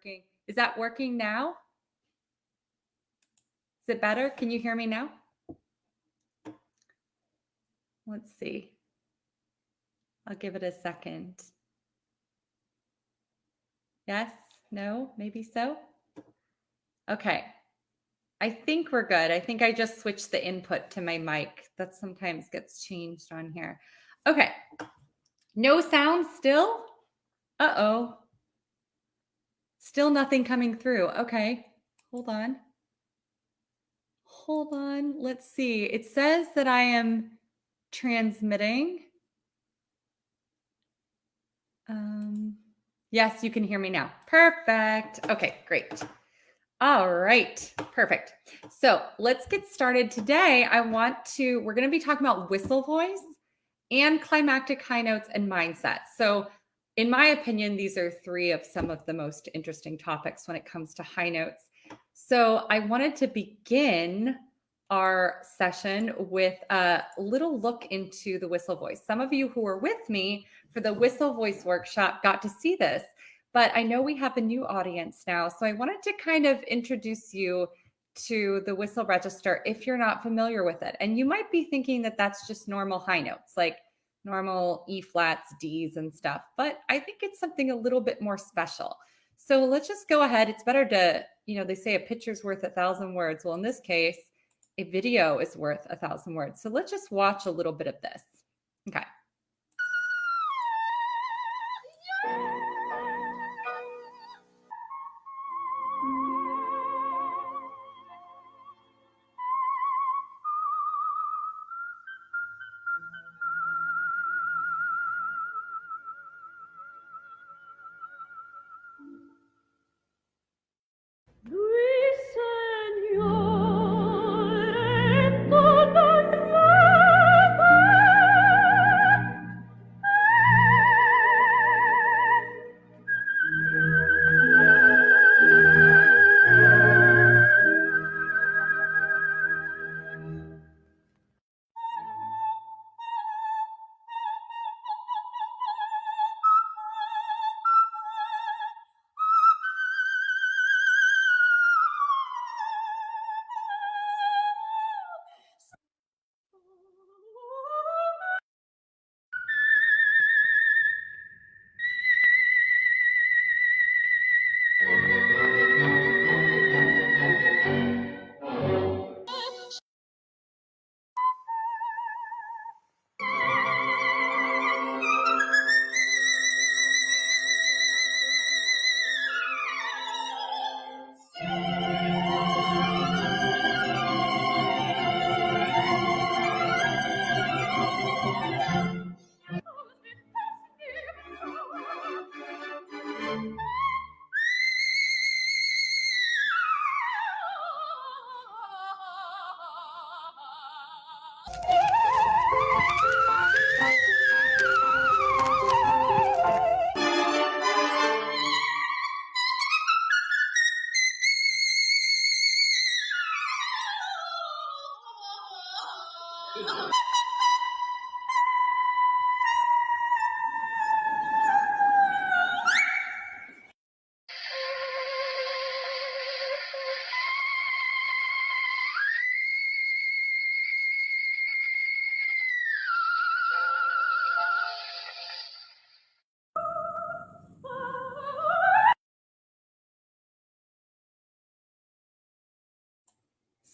working. Is that working now? Is it better? Can you hear me now? Let's see. I'll give it a second. Yes? No? Maybe so? Okay. I think we're good. I think I just switched the input to my mic. That sometimes gets changed on here. Okay. No sound still? Uh-oh. Still nothing coming through. Okay. Hold on. Hold on. Let's see. It says that I am transmitting. Yes, you can hear me now. Perfect. Okay, great. All right, perfect. So let's get started. Today, we're going to be talking about whistle voice and climactic high notes and mindset. So in my opinion, these are three of some of the most interesting topics when it comes to high notes. So I wanted to begin our session with a little look into the whistle voice. Some of you who were with me for the whistle voice workshop got to see this, but I know we have a new audience now. So I wanted to kind of introduce you to the whistle register if you're not familiar with it. And you might be thinking that that's just normal high notes, like normal E flats, Ds and stuff, but I think it's something a little bit more special. So let's just go ahead. It's better to, they say a picture's worth 1,000 words. Well, in this case, a video is worth 1,000 words. So let's just watch a little bit of this. Okay.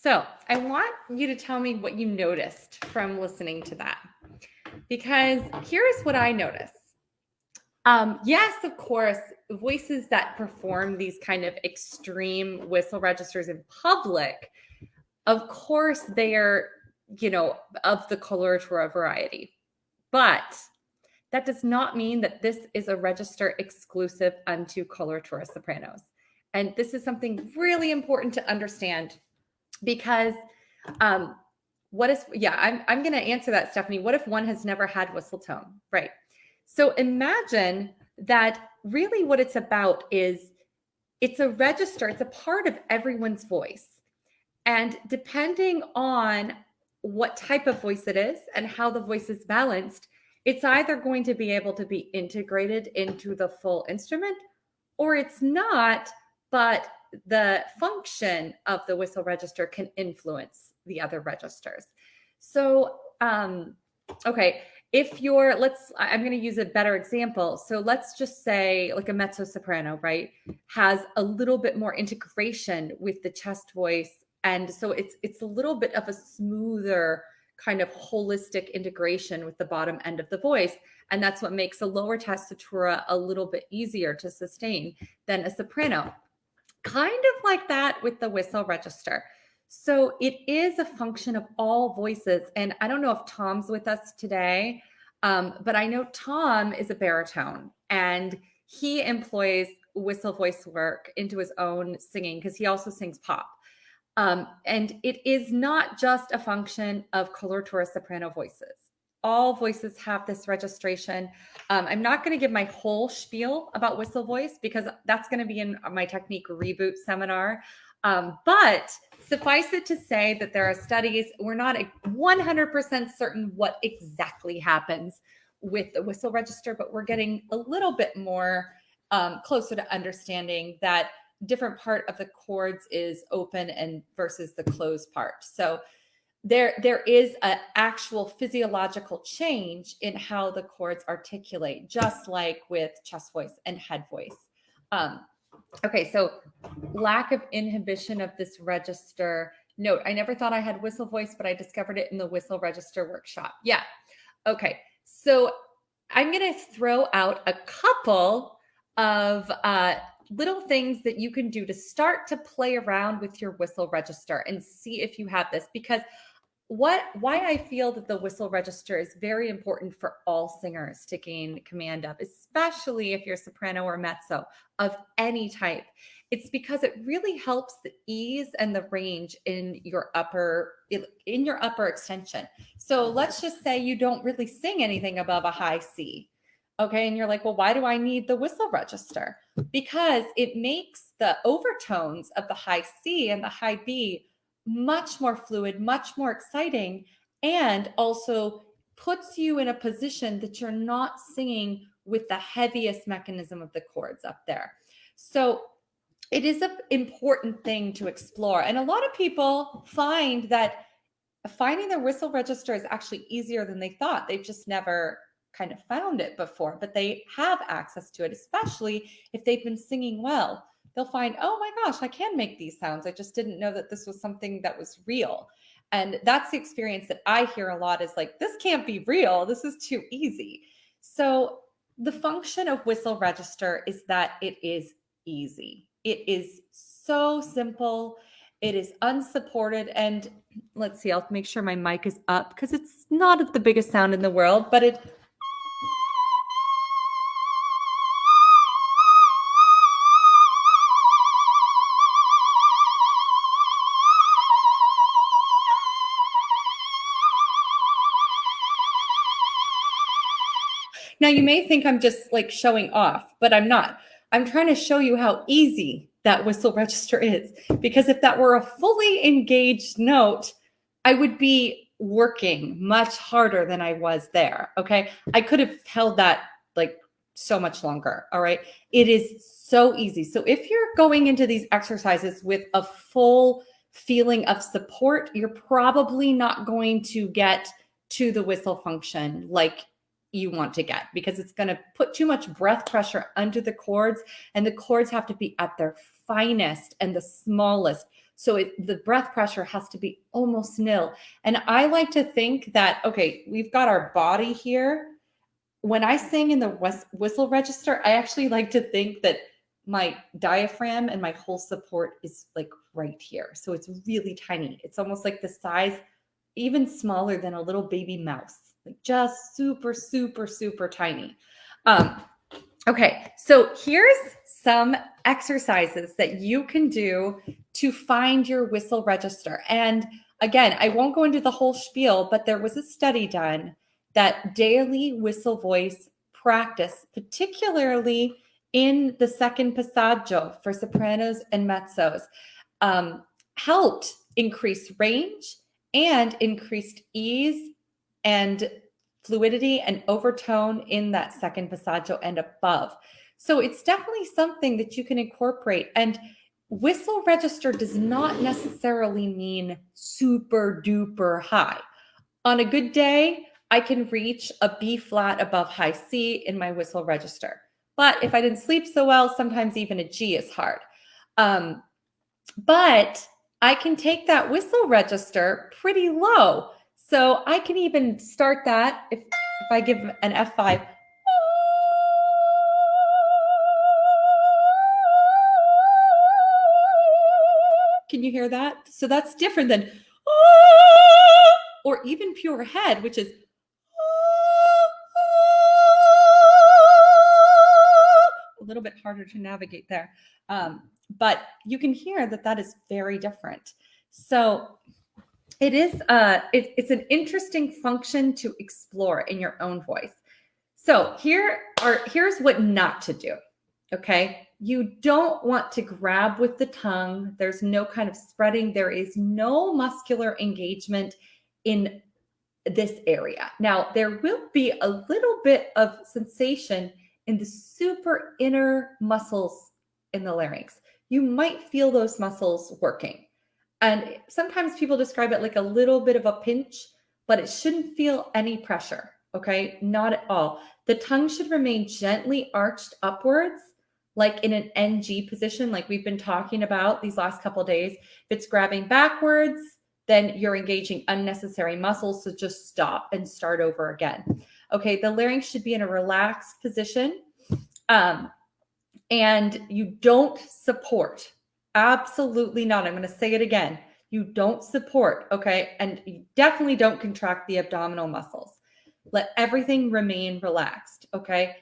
So I want you to tell me what you noticed from listening to that, because here's what I noticed. Yes, of course, voices that perform these kind of extreme whistle registers in public, of course, they are, of the coloratura variety. But that does not mean that this is a register exclusive unto coloratura sopranos. And this is something really important to understand, because I'm going to answer that, Stephanie. What if one has never had whistle tone? Right. So imagine that really what it's about is it's a register. It's a part of everyone's voice. And depending on what type of voice it is and how the voice is balanced, it's either going to be able to be integrated into the full instrument or it's not, but the function of the whistle register can influence the other registers. So, okay, if you're, I'm going to use a better example. So let's just say like a mezzo soprano, right, has a little bit more integration with the chest voice. And so it's a little bit of a smoother kind of holistic integration with the bottom end of the voice. And that's what makes a lower tessitura a little bit easier to sustain than a soprano. Kind of like that with the whistle register. So it is a function of all voices. And I don't know if Tom's with us today, but I know Tom is a baritone and he employs whistle voice work into his own singing because he also sings pop. And it is not just a function of coloratura soprano voices. All voices have this registration. I'm not going to give my whole spiel about whistle voice because that's going to be in my technique reboot seminar. But suffice it to say that there are studies. We're not 100% certain what exactly happens with the whistle register, but we're getting a little bit more closer to understanding that different part of the chords is open and versus the closed part. So there is an actual physiological change in how the chords articulate, just like with chest voice and head voice. Okay, so lack of inhibition of this register. Note, I never thought I had whistle voice, but I discovered it in the whistle register workshop. Yeah. Okay, so I'm going to throw out a couple of little things that you can do to start to play around with your whistle register and see if you have this, because why I feel that the whistle register is very important for all singers to gain command of, especially if you're soprano or mezzo of any type. It's because it really helps the ease and the range in your upper extension. So let's just say you don't really sing anything above a high C. Okay, and you're like, well, why do I need the whistle register? Because it makes the overtones of the high C and the high B much more fluid, much more exciting, and also puts you in a position that you're not singing with the heaviest mechanism of the chords up there. So it is an important thing to explore. And a lot of people find that finding their whistle register is actually easier than they thought. They've just never kind of found it before, but they have access to it, especially if they've been singing well. They'll find, oh my gosh, I can make these sounds. I just didn't know that this was something that was real. And that's the experience that I hear a lot, is like, this can't be real. This is too easy. So the function of whistle register is that it is easy. It is so simple. It is unsupported. And let's see, I'll make sure my mic is up because it's not the biggest sound in the world, but it Now, you may think I'm just like showing off, but I'm not. I'm trying to show you how easy that whistle register is, because if that were a fully engaged note, I would be working much harder than I was there. Okay. I could have held that like so much longer. All right. It is so easy. So if you're going into these exercises with a full feeling of support, you're probably not going to get to the whistle function like you want to get, because it's going to put too much breath pressure under the chords, and the chords have to be at their finest and the smallest. So the breath pressure has to be almost nil. And I like to think that, okay, we've got our body here. When I sing in the whistle register, I actually like to think that my diaphragm and my whole support is like right here. So it's really tiny. It's almost like the size, even smaller than a little baby mouse. Like just super, super, super tiny. Okay, so here's some exercises that you can do to find your whistle register. And again, I won't go into the whole spiel, but there was a study done that daily whistle voice practice, particularly in the second passaggio for sopranos and mezzos, helped increase range and increased ease and fluidity and overtone in that second passaggio and above. So it's definitely something that you can incorporate. And whistle register does not necessarily mean super duper high. On a good day, I can reach a B flat above high C in my whistle register. But if I didn't sleep so well, sometimes even a G is hard. But I can take that whistle register pretty low. So I can even start that if I give an F5. Can you hear that? So that's different than or even pure head, which is a little bit harder to navigate there. But you can hear that that is very different. So it is it's an interesting function to explore in your own voice. So here's what not to do. Okay, you don't want to grab with the tongue. There's no kind of spreading. There is no muscular engagement in this area. Now, there will be a little bit of sensation in the super inner muscles in the larynx. You might feel those muscles working. And sometimes people describe it like a little bit of a pinch, but it shouldn't feel any pressure. Okay, not at all. The tongue should remain gently arched upwards, like in an NG position, like we've been talking about these last couple of days. If it's grabbing backwards, then you're engaging unnecessary muscles. So just stop and start over again. Okay, the larynx should be in a relaxed position. And you don't support. Absolutely not. I'm going to say it again. You don't support, okay? And you definitely don't contract the abdominal muscles. Let everything remain relaxed, okay?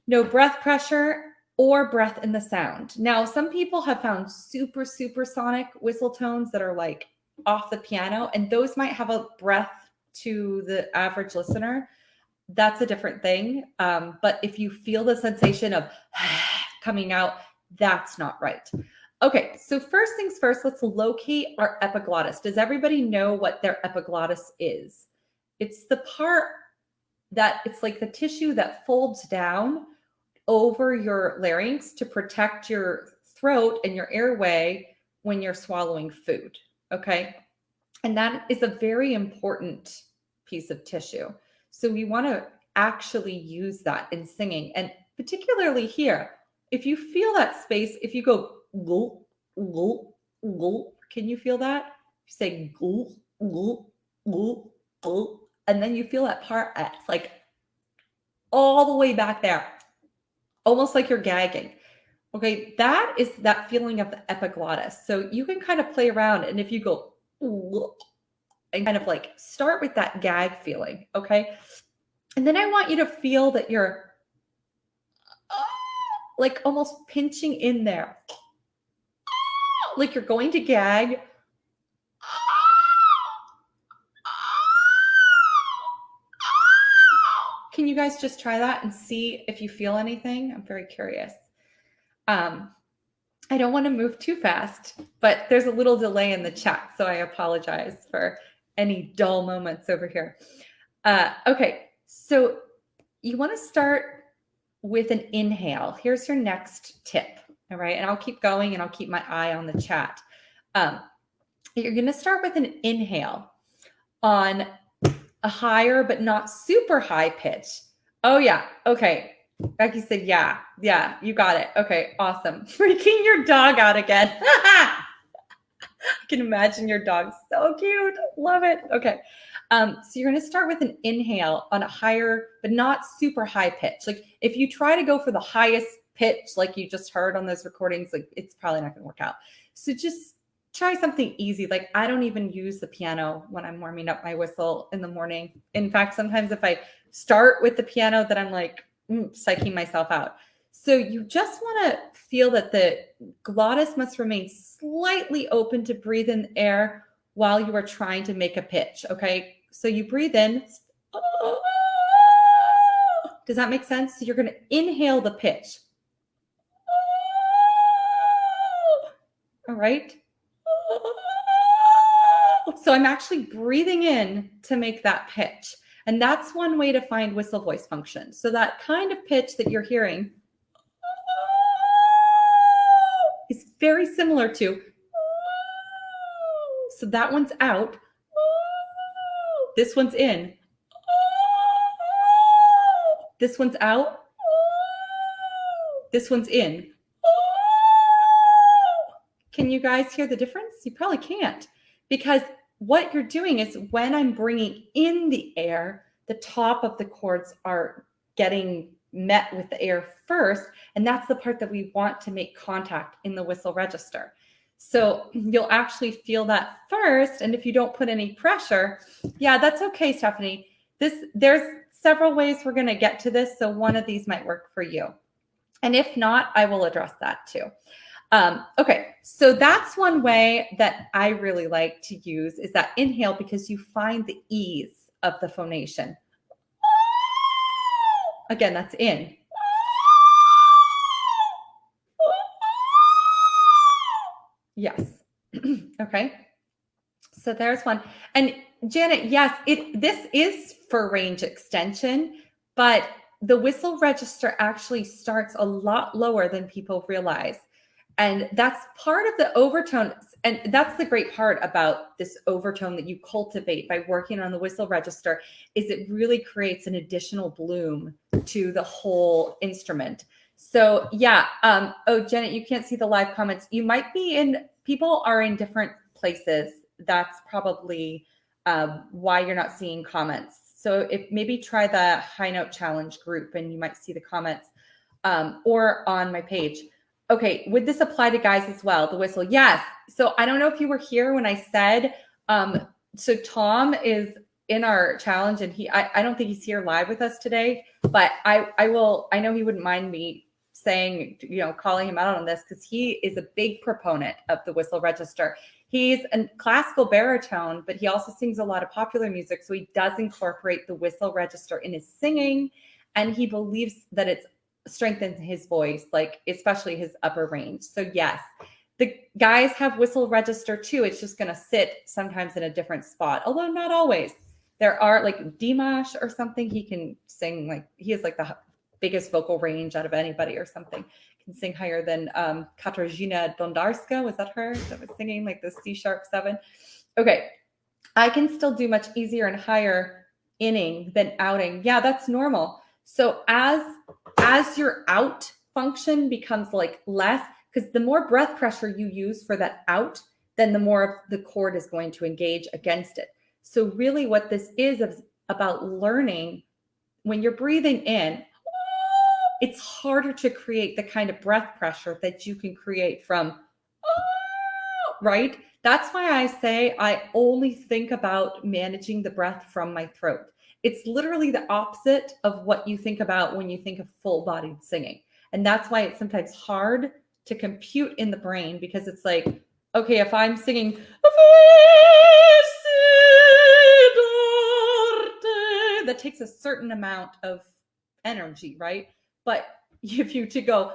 No breath pressure or breath in the sound. Now, some people have found super sonic whistle tones that are like off the piano, and those might have a breath to the average listener. That's a different thing. But if you feel the sensation of coming out, that's not right. Okay, so first things first, let's locate our epiglottis. Does everybody know what their epiglottis is? It's the part that it's like the tissue that folds down over your larynx to protect your throat and your airway when you're swallowing food, okay? And that is a very important piece of tissue. So we want to actually use that in singing. And particularly here, if you feel that space, if you go gulp, gulp, gulp, can you feel that? You say gulp, gulp, gulp, gulp, and then you feel that part, it's like all the way back there, almost like you're gagging. Okay, that is that feeling of the epiglottis. So you can kind of play around, and if you go and kind of like start with that gag feeling, okay? And then I want you to feel that you're like almost pinching in there, like you're going to gag. Can you guys just try that and see if you feel anything? I'm very curious. I don't want to move too fast, but there's a little delay in the chat, so I apologize for any dull moments over here. Okay, so you want to start with an inhale. Here's your next tip, all right? And I'll keep going and I'll keep my eye on the chat. You're going to start with an inhale on a higher but not super high pitch. Oh yeah, okay. Becky said, yeah, you got it. Okay, awesome. Freaking your dog out again. I can imagine your dog. So cute. Love it. Okay. So you're going to start with an inhale on a higher but not super high pitch. Like if you try to go for the highest pitch, like you just heard on those recordings, like it's probably not going to work out. So just try something easy. Like I don't even use the piano when I'm warming up my whistle in the morning. In fact, sometimes if I start with the piano, then I'm like psyching myself out. So you just want to feel that the glottis must remain slightly open to breathe in the air while you are trying to make a pitch. Okay. So you breathe in. Does that make sense? So you're going to inhale the pitch. All right. So I'm actually breathing in to make that pitch. And that's one way to find whistle voice function. So that kind of pitch that you're hearing is very similar to, so that one's out. This one's in. This one's out. This one's in. Can you guys hear the difference? You probably can't, because what you're doing is when I'm bringing in the air, the top of the chords are getting met with the air first, and that's the part that we want to make contact in the whistle register. So you'll actually feel that first, and if you don't put any pressure, yeah, that's okay, Stephanie. There's several ways we're going to get to this, so one of these might work for you. And if not, I will address that too. Okay, so that's one way that I really like to use is that inhale, because you find the ease of the phonation. Again, that's in. Yes. Okay. So there's one. And Janet, yes, this is for range extension, but the whistle register actually starts a lot lower than people realize. And that's part of the overtone. And that's the great part about this overtone that you cultivate by working on the whistle register, is it really creates an additional bloom to the whole instrument. So yeah. Oh, Janet, you can't see the live comments. You might be people are in different places. That's probably why you're not seeing comments. So if maybe try the high note challenge group and you might see the comments, or on my page. Okay, would this apply to guys as well, the whistle? Yes. So I don't know if you were here when I said, so Tom is in our challenge, and I don't think he's here live with us today, but I know he wouldn't mind me saying, calling him out on this, because he is a big proponent of the whistle register. He's a classical baritone, but he also sings a lot of popular music. So he does incorporate the whistle register in his singing, and he believes that it's strengthens his voice, like especially his upper range. So yes, the guys have whistle register too. It's just going to sit sometimes in a different spot, although not always. There are like Dimash or something. He can sing, like he has like the biggest vocal range out of anybody or something. Can sing higher than Katarzyna Dondarska. Was that her that was singing like the C#7? Okay, I can still do much easier and higher inning than outing. Yeah, that's normal. So as your out function becomes like less, because the more breath pressure you use for that out, then the more the chord is going to engage against it. So really what this is about learning, when you're breathing in, it's harder to create the kind of breath pressure that you can create from, right? That's why I say I only think about managing the breath from my throat. It's literally the opposite of what you think about when you think of full-bodied singing. And that's why it's sometimes hard to compute in the brain, because it's like, okay, if I'm singing, that takes a certain amount of energy, right? But if you to go,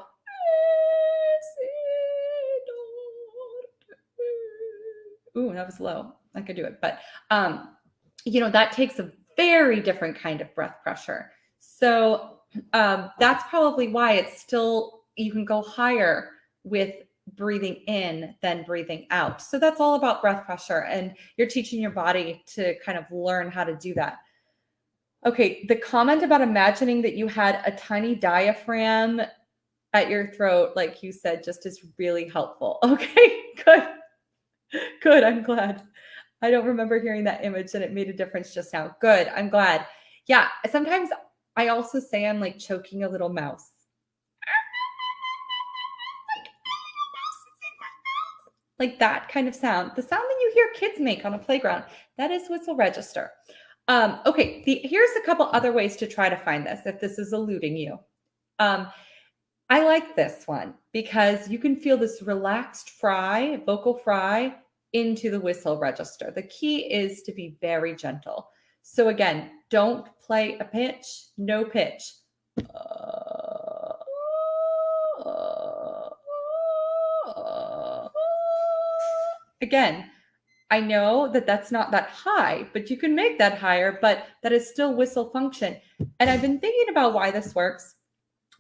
ooh, that was low. I could do it. But, that takes a very different kind of breath pressure. So that's probably why it's still, you can go higher with breathing in than breathing out. So that's all about breath pressure, and you're teaching your body to kind of learn how to do that. Okay, the comment about imagining that you had a tiny diaphragm at your throat, like you said, just is really helpful. Okay, good. Good, I'm glad. I don't remember hearing that image, and it made a difference just now. Good, I'm glad. Yeah, sometimes I also say I'm like choking a little mouse. Like that kind of sound. The sound that you hear kids make on a playground, that is whistle register. Okay, here's a couple other ways to try to find this if this is eluding you. I like this one because you can feel this relaxed vocal fry into the whistle register. The key is to be very gentle. So again, don't play a pitch, no pitch. Again, I know that that's not that high, but you can make that higher, but that is still whistle function. And I've been thinking about why this works,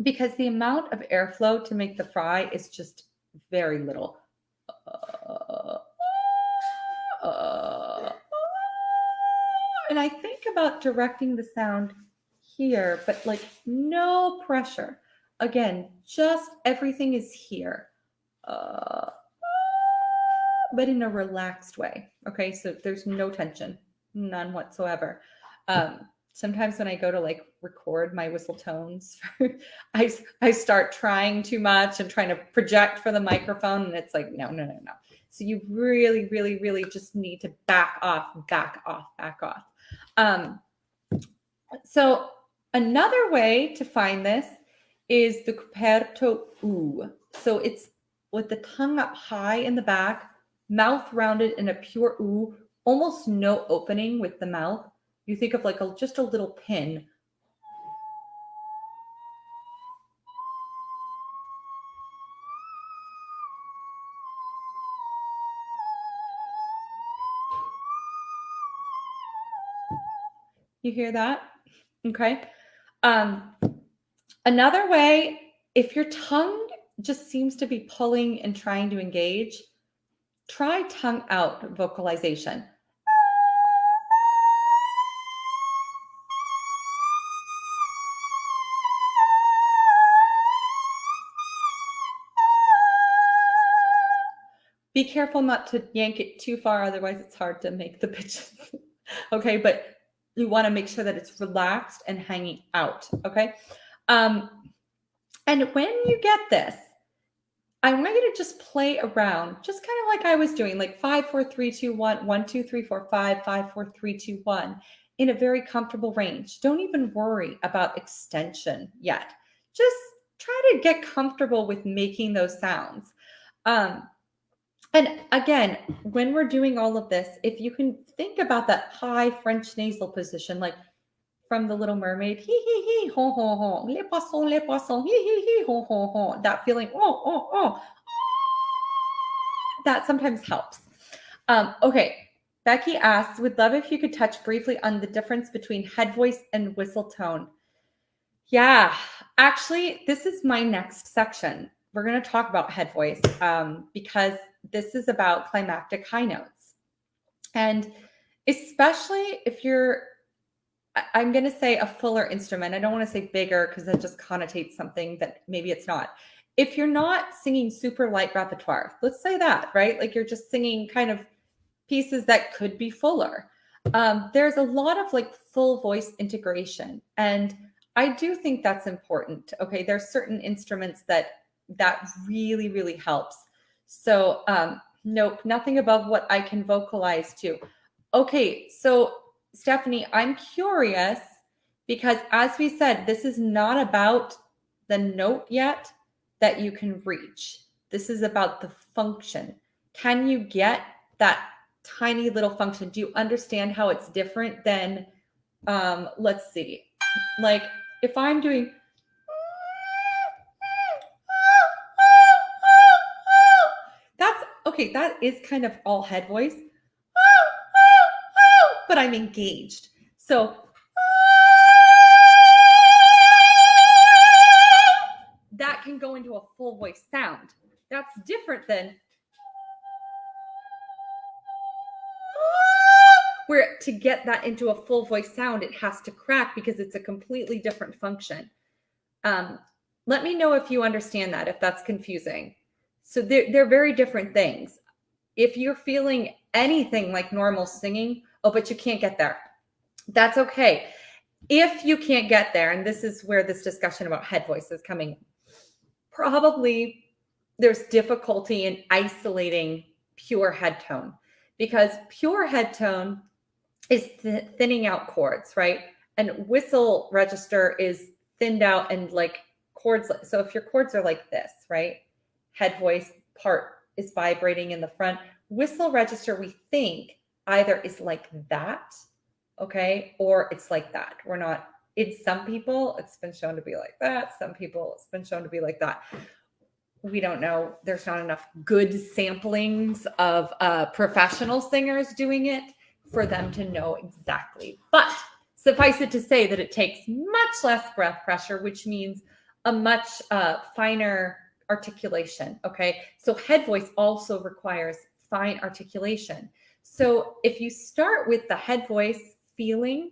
because the amount of airflow to make the fry is just very little. And I think about directing the sound here, but like no pressure. Again, just everything is here, but in a relaxed way. Okay, so there's no tension, none whatsoever. Sometimes when I go to like record my whistle tones, I start trying too much and trying to project for the microphone, and it's like, no. So you really, really, really just need to back off. So another way to find this is the coperto U. So it's with the tongue up high in the back, mouth rounded in a pure U, almost no opening with the mouth. You think of like just a little pin. You hear that? Okay. Another way, if your tongue just seems to be pulling and trying to engage, try tongue out vocalization. Be careful not to yank it too far, otherwise it's hard to make the pitches. Okay, but you want to make sure that it's relaxed and hanging out. Okay. And when you get this, I want you to just play around, just kind of like I was doing, like 5, 4, 3, 2, 1, 1, 2, 3, 4, 5, 5, 4, 3, 2, 1, in a very comfortable range. Don't even worry about extension yet. Just try to get comfortable with making those sounds. And again, when we're doing all of this, if you can think about that high French nasal position, like from The Little Mermaid, hee hee hee, ho ho ho, les poissons, hee hee hee, ho ho ho, that feeling, oh, that sometimes helps. Okay, Becky asks, would love if you could touch briefly on the difference between head voice and whistle tone. Yeah, actually, this is my next section. We're going to talk about head voice because this is about climactic high notes. And especially if you're, I'm going to say a fuller instrument. I don't want to say bigger because that just connotates something that maybe it's not. If you're not singing super light repertoire, let's say that, right? Like you're just singing kind of pieces that could be fuller. There's a lot of like full voice integration. And I do think that's important. Okay. There's certain instruments that really, really helps. So, nope, nothing above what I can vocalize to. Okay. So Stephanie, I'm curious because as we said, this is not about the note yet that you can reach. This is about the function. Can you get that tiny little function? Do you understand how it's different than, let's see, like if I'm doing, that's okay, that is kind of all head voice, but I'm engaged. So that can go into a full voice sound. That's different than where to get that into a full voice sound, it has to crack because it's a completely different function. Let me know if you understand that, if that's confusing. So they're very different things. If you're feeling anything like normal singing, oh, but you can't get there, that's okay. If you can't get there, and this is where this discussion about head voice is coming, probably there's difficulty in isolating pure head tone because pure head tone is thinning out chords, right? And whistle register is thinned out and like chords. So if your chords are like this, right? Head voice part is vibrating in the front. Whistle register, we think either is like that, okay? Or it's like that. We're not, it's some people, it's been shown to be like that. Some people, it's been shown to be like that. We don't know. There's not enough good samplings of professional singers doing it for them to know exactly. But suffice it to say that it takes much less breath pressure, which means a much finer articulation, okay? So head voice also requires fine articulation. So if you start with the head voice feeling,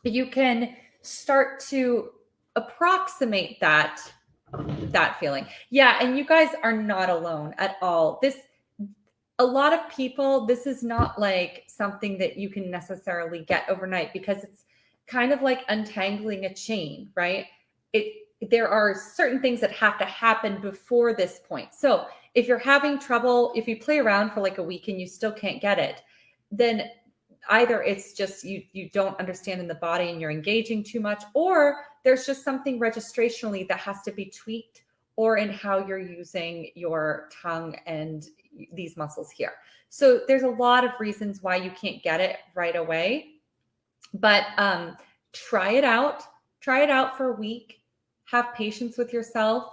you can start to approximate that feeling. Yeah, and you guys are not alone at all. A lot of people, this is not like something that you can necessarily get overnight, because it's kind of like untangling a chain, right? There are certain things that have to happen before this point. So if you're having trouble, if you play around for like a week and you still can't get it, then either it's just you don't understand in the body and you're engaging too much, or there's just something registrationally that has to be tweaked, or in how you're using your tongue and these muscles here. So there's a lot of reasons why you can't get it right away, but try it out for a week, have patience with yourself,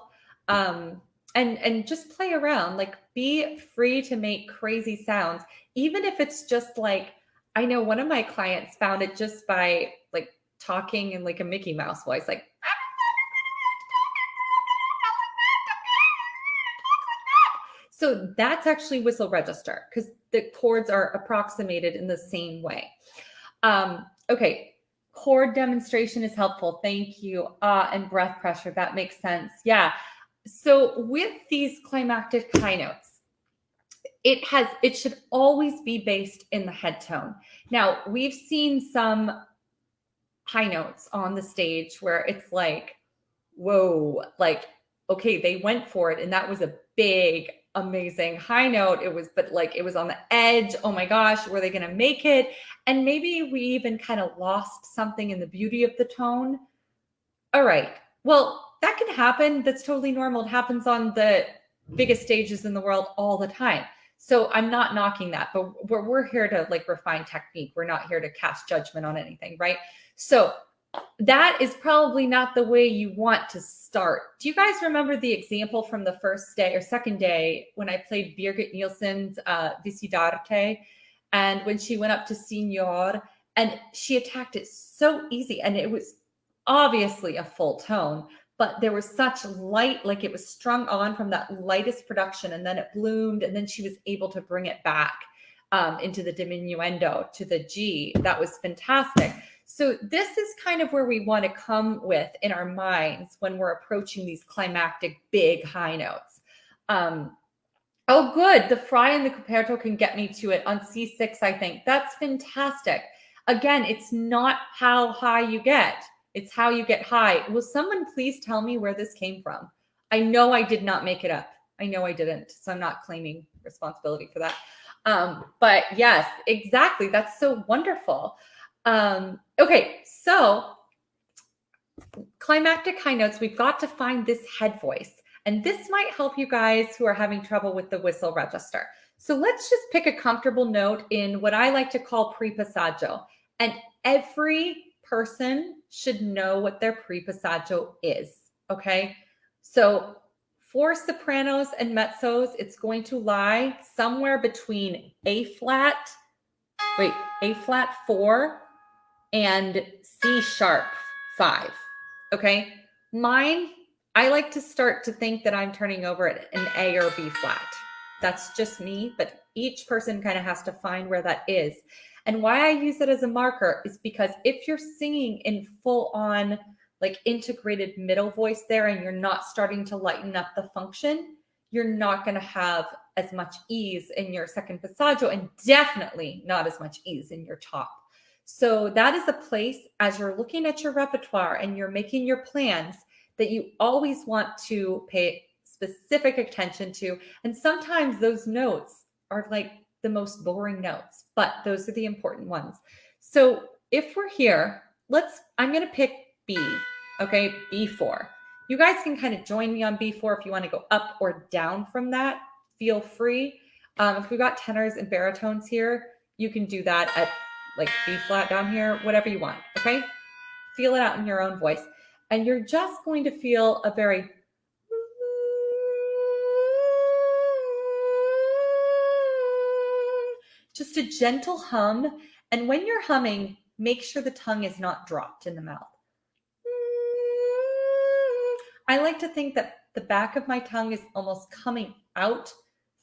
and just play around. Like, be free to make crazy sounds, even if it's just like, I know one of my clients found it just by like talking in like a Mickey Mouse voice, like, so that's actually whistle register, because the chords are approximated in the same way. Okay, chord demonstration is helpful. Thank you. And breath pressure, that makes sense. Yeah. So with these climactic high notes, it should always be based in the head tone. Now, we've seen some high notes on the stage where it's like, whoa, like, okay, they went for it, and that was a big, amazing high note. It was on the edge. Oh my gosh, were they going to make it? And maybe we even kind of lost something in the beauty of the tone. All right, well, that can happen. That's totally normal. It happens on the biggest stages in the world all the time. So I'm not knocking that, but we're here to like refine technique. We're not here to cast judgment on anything, right? So that is probably not the way you want to start. Do you guys remember the example from the first day or second day when I played Birgit Nielsen's Visidarte? And when she went up to Signor, and she attacked it so easy, and it was obviously a full tone, but there was such light, like it was strung on from that lightest production, and then it bloomed, and then she was able to bring it back into the diminuendo to the G. That was fantastic. So this is kind of where we want to come with in our minds when we're approaching these climactic big high notes. Oh, good. The fry and the coperto can get me to it on C6, I think. That's fantastic. Again, it's not how high you get. It's how you get high. Will someone please tell me where this came from? I know I did not make it up. I know I didn't, so I'm not claiming responsibility for that. But yes, exactly. That's so wonderful. Okay, so climactic high notes, we've got to find this head voice. And this might help you guys who are having trouble with the whistle register. So let's just pick a comfortable note in what I like to call prepassaggio. And every person should know what their prepassaggio is, okay? So for sopranos and mezzos, it's going to lie somewhere between A flat 4 and C sharp 5, okay? Mine, I like to start to think that I'm turning over at an A or B flat. That's just me, but each person kind of has to find where that is. And why I use it as a marker is because if you're singing in full on like integrated middle voice there, and you're not starting to lighten up the function, you're not going to have as much ease in your second passaggio, and definitely not as much ease in your top. So that is a place, as you're looking at your repertoire and you're making your plans, that you always want to pay specific attention to. And sometimes those notes are like the most boring notes, but those are the important ones. So if we're here, I'm going to pick B, okay, B4. You guys can kind of join me on B4 if you want to go up or down from that. Feel free. If we've got tenors and baritones here, you can do that at like B flat down here, whatever you want, okay? Feel it out in your own voice. And you're just going to feel a very just a gentle hum. And when you're humming, make sure the tongue is not dropped in the mouth. I like to think that the back of my tongue is almost coming out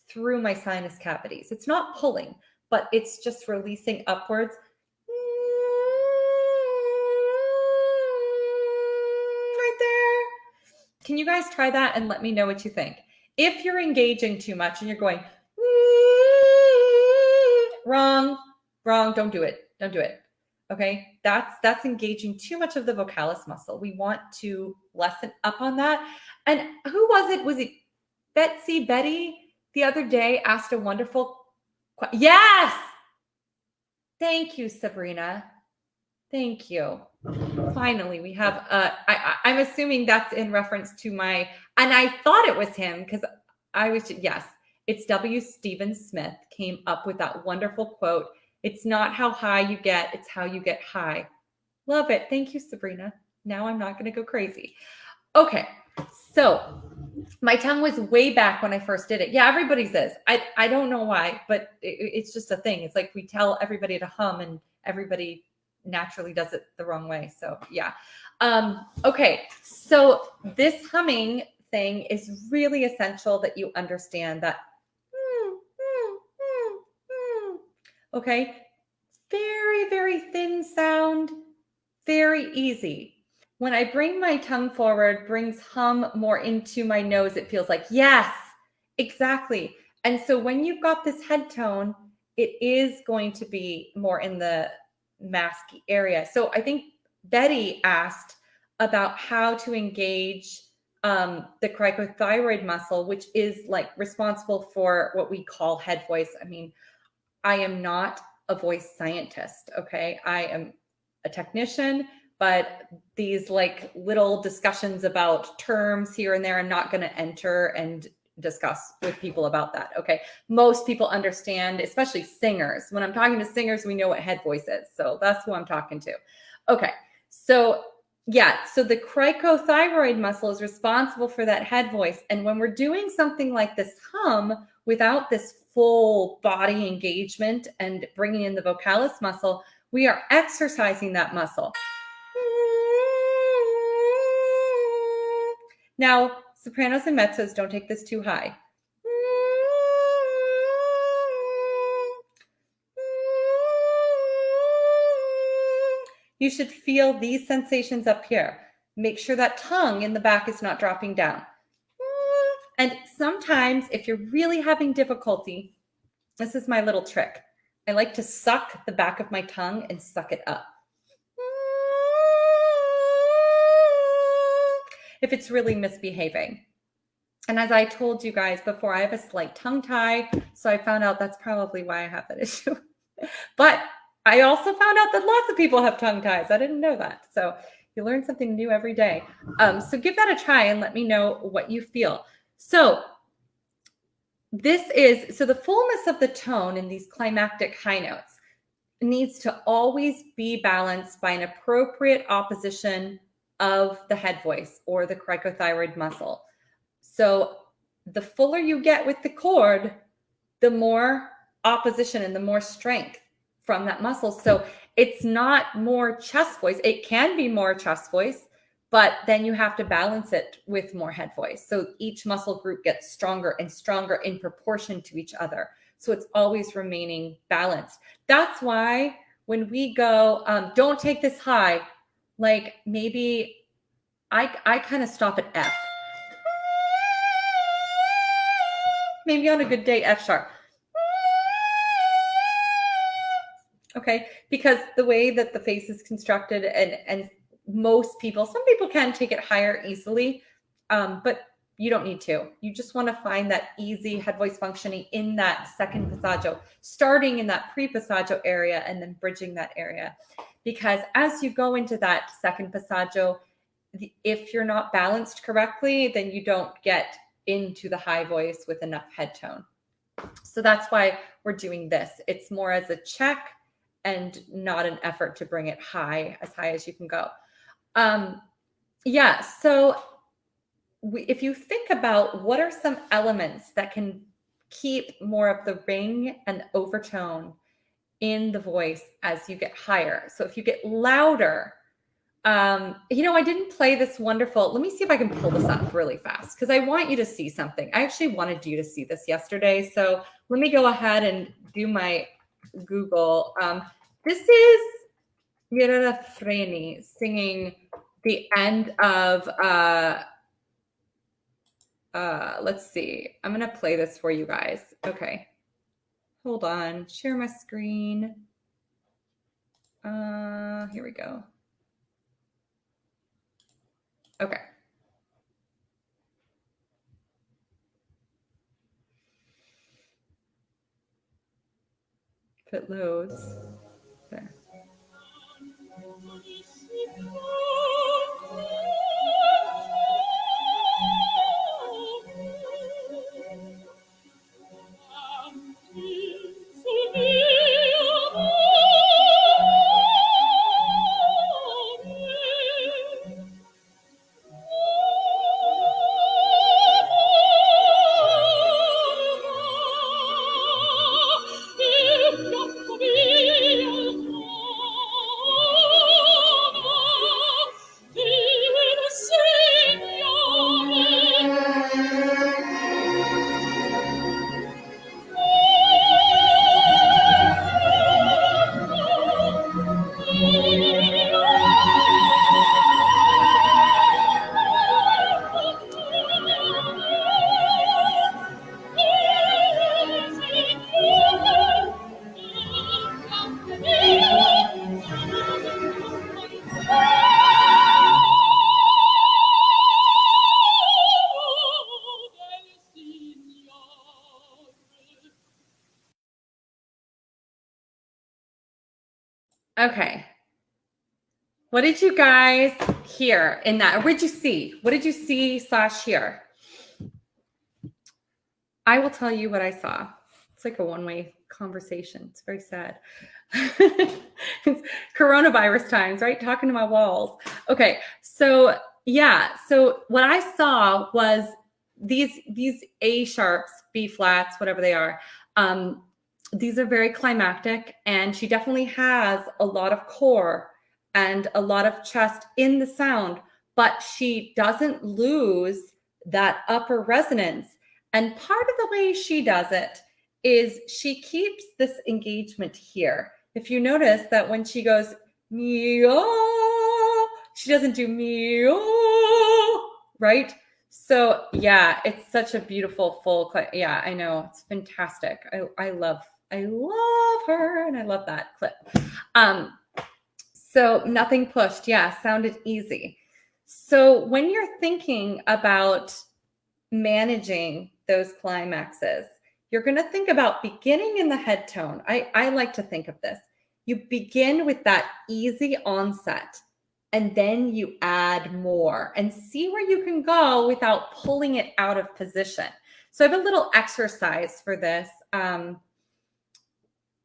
through my sinus cavities. It's not pulling, but it's just releasing upwards. Right there. Can you guys try that and let me know what you think? If you're engaging too much and you're going, wrong, don't do it. Don't do it. Okay, that's engaging too much of the vocalis muscle. We want to lessen up on that. And who was it? Was it Betty the other day asked a wonderful question? Yes! Thank you, Sabrina. Thank you. Finally, we have, I'm assuming that's in reference to my, and I thought it was him because I was, yes, it's W. Stephen Smith came up with that wonderful quote. It's not how high you get, it's how you get high. Love it. Thank you, Sabrina. Now I'm not going to go crazy. Okay, so my tongue was way back when I first did it. Yeah, everybody's is. I don't know why, but it's just a thing. It's like we tell everybody to hum and everybody naturally does it the wrong way. So yeah. Okay, so this humming thing is really essential that you understand that. Okay, very, very thin sound, very easy. When I bring my tongue forward, brings hum more into my nose, it feels like, yes, exactly. And so when you've got this head tone, it is going to be more in the masky area. So I think Betty asked about how to engage the cricothyroid muscle, which is like responsible for what we call head voice. I mean, I am not a voice scientist, okay? I am a technician, but these like little discussions about terms here and there, I'm not going to enter and discuss with people about that, okay? Most people understand, especially singers. When I'm talking to singers, we know what head voice is. So that's who I'm talking to. Okay, so yeah, so the cricothyroid muscle is responsible for that head voice. And when we're doing something like this hum without this full body engagement and bringing in the vocalis muscle, we are exercising that muscle. Now, sopranos and mezzos, don't take this too high. You should feel these sensations up here. Make sure that tongue in the back is not dropping down. And sometimes if you're really having difficulty, this is my little trick. I like to suck the back of my tongue and suck it up. If it's really misbehaving. And as I told you guys before, I have a slight tongue tie. So I found out that's probably why I have that issue. But I also found out that lots of people have tongue ties. I didn't know that. So you learn something new every day. So give that a try and let me know what you feel. So the fullness of the tone in these climactic high notes needs to always be balanced by an appropriate opposition of the head voice or the cricothyroid muscle. So the fuller you get with the chord, the more opposition and the more strength from that muscle. So it's not more chest voice. It can be more chest voice, but then you have to balance it with more head voice. So each muscle group gets stronger and stronger in proportion to each other. So it's always remaining balanced. That's why when we go, don't take this high, like maybe I kind of stop at F. Maybe on a good day, F sharp. Okay, because the way that the face is constructed and most people, some people can take it higher easily, but you don't need to. You just want to find that easy head voice functioning in that second passaggio, starting in that pre-passaggio area and then bridging that area. Because as you go into that second passaggio, if you're not balanced correctly, then you don't get into the high voice with enough head tone. So that's why we're doing this. It's more as a check and not an effort to bring it high as you can go. Yeah, so if you think about what are some elements that can keep more of the ring and overtone in the voice as you get higher. So if you get louder, I didn't play this wonderful. Let me see if I can pull this up really fast because I want you to see something. I actually wanted you to see this yesterday. So let me go ahead and do my Google. This is Mira Freni singing the end of, let's see. I'm going to play this for you guys. Okay. Hold on. Share my screen. Here we go. Okay. If it loads. There. Okay. What did you guys hear in that? Or what did you see? What did you see / hear? I will tell you what I saw. It's like a one-way conversation. It's very sad. It's coronavirus times, right? Talking to my walls. Okay. So yeah. So what I saw was these A sharps, B flats, whatever they are. These are very climactic, and she definitely has a lot of core and a lot of chest in the sound, but she doesn't lose that upper resonance. And part of the way she does it is she keeps this engagement here. If you notice that when she goes meow, she doesn't do meow, right? So yeah, it's such a beautiful full. Yeah, I know, it's fantastic. I love her, and I love that clip. So nothing pushed. Yeah, sounded easy. So when you're thinking about managing those climaxes, you're going to think about beginning in the head tone. I like to think of this. You begin with that easy onset, and then you add more and see where you can go without pulling it out of position. So I have a little exercise for this.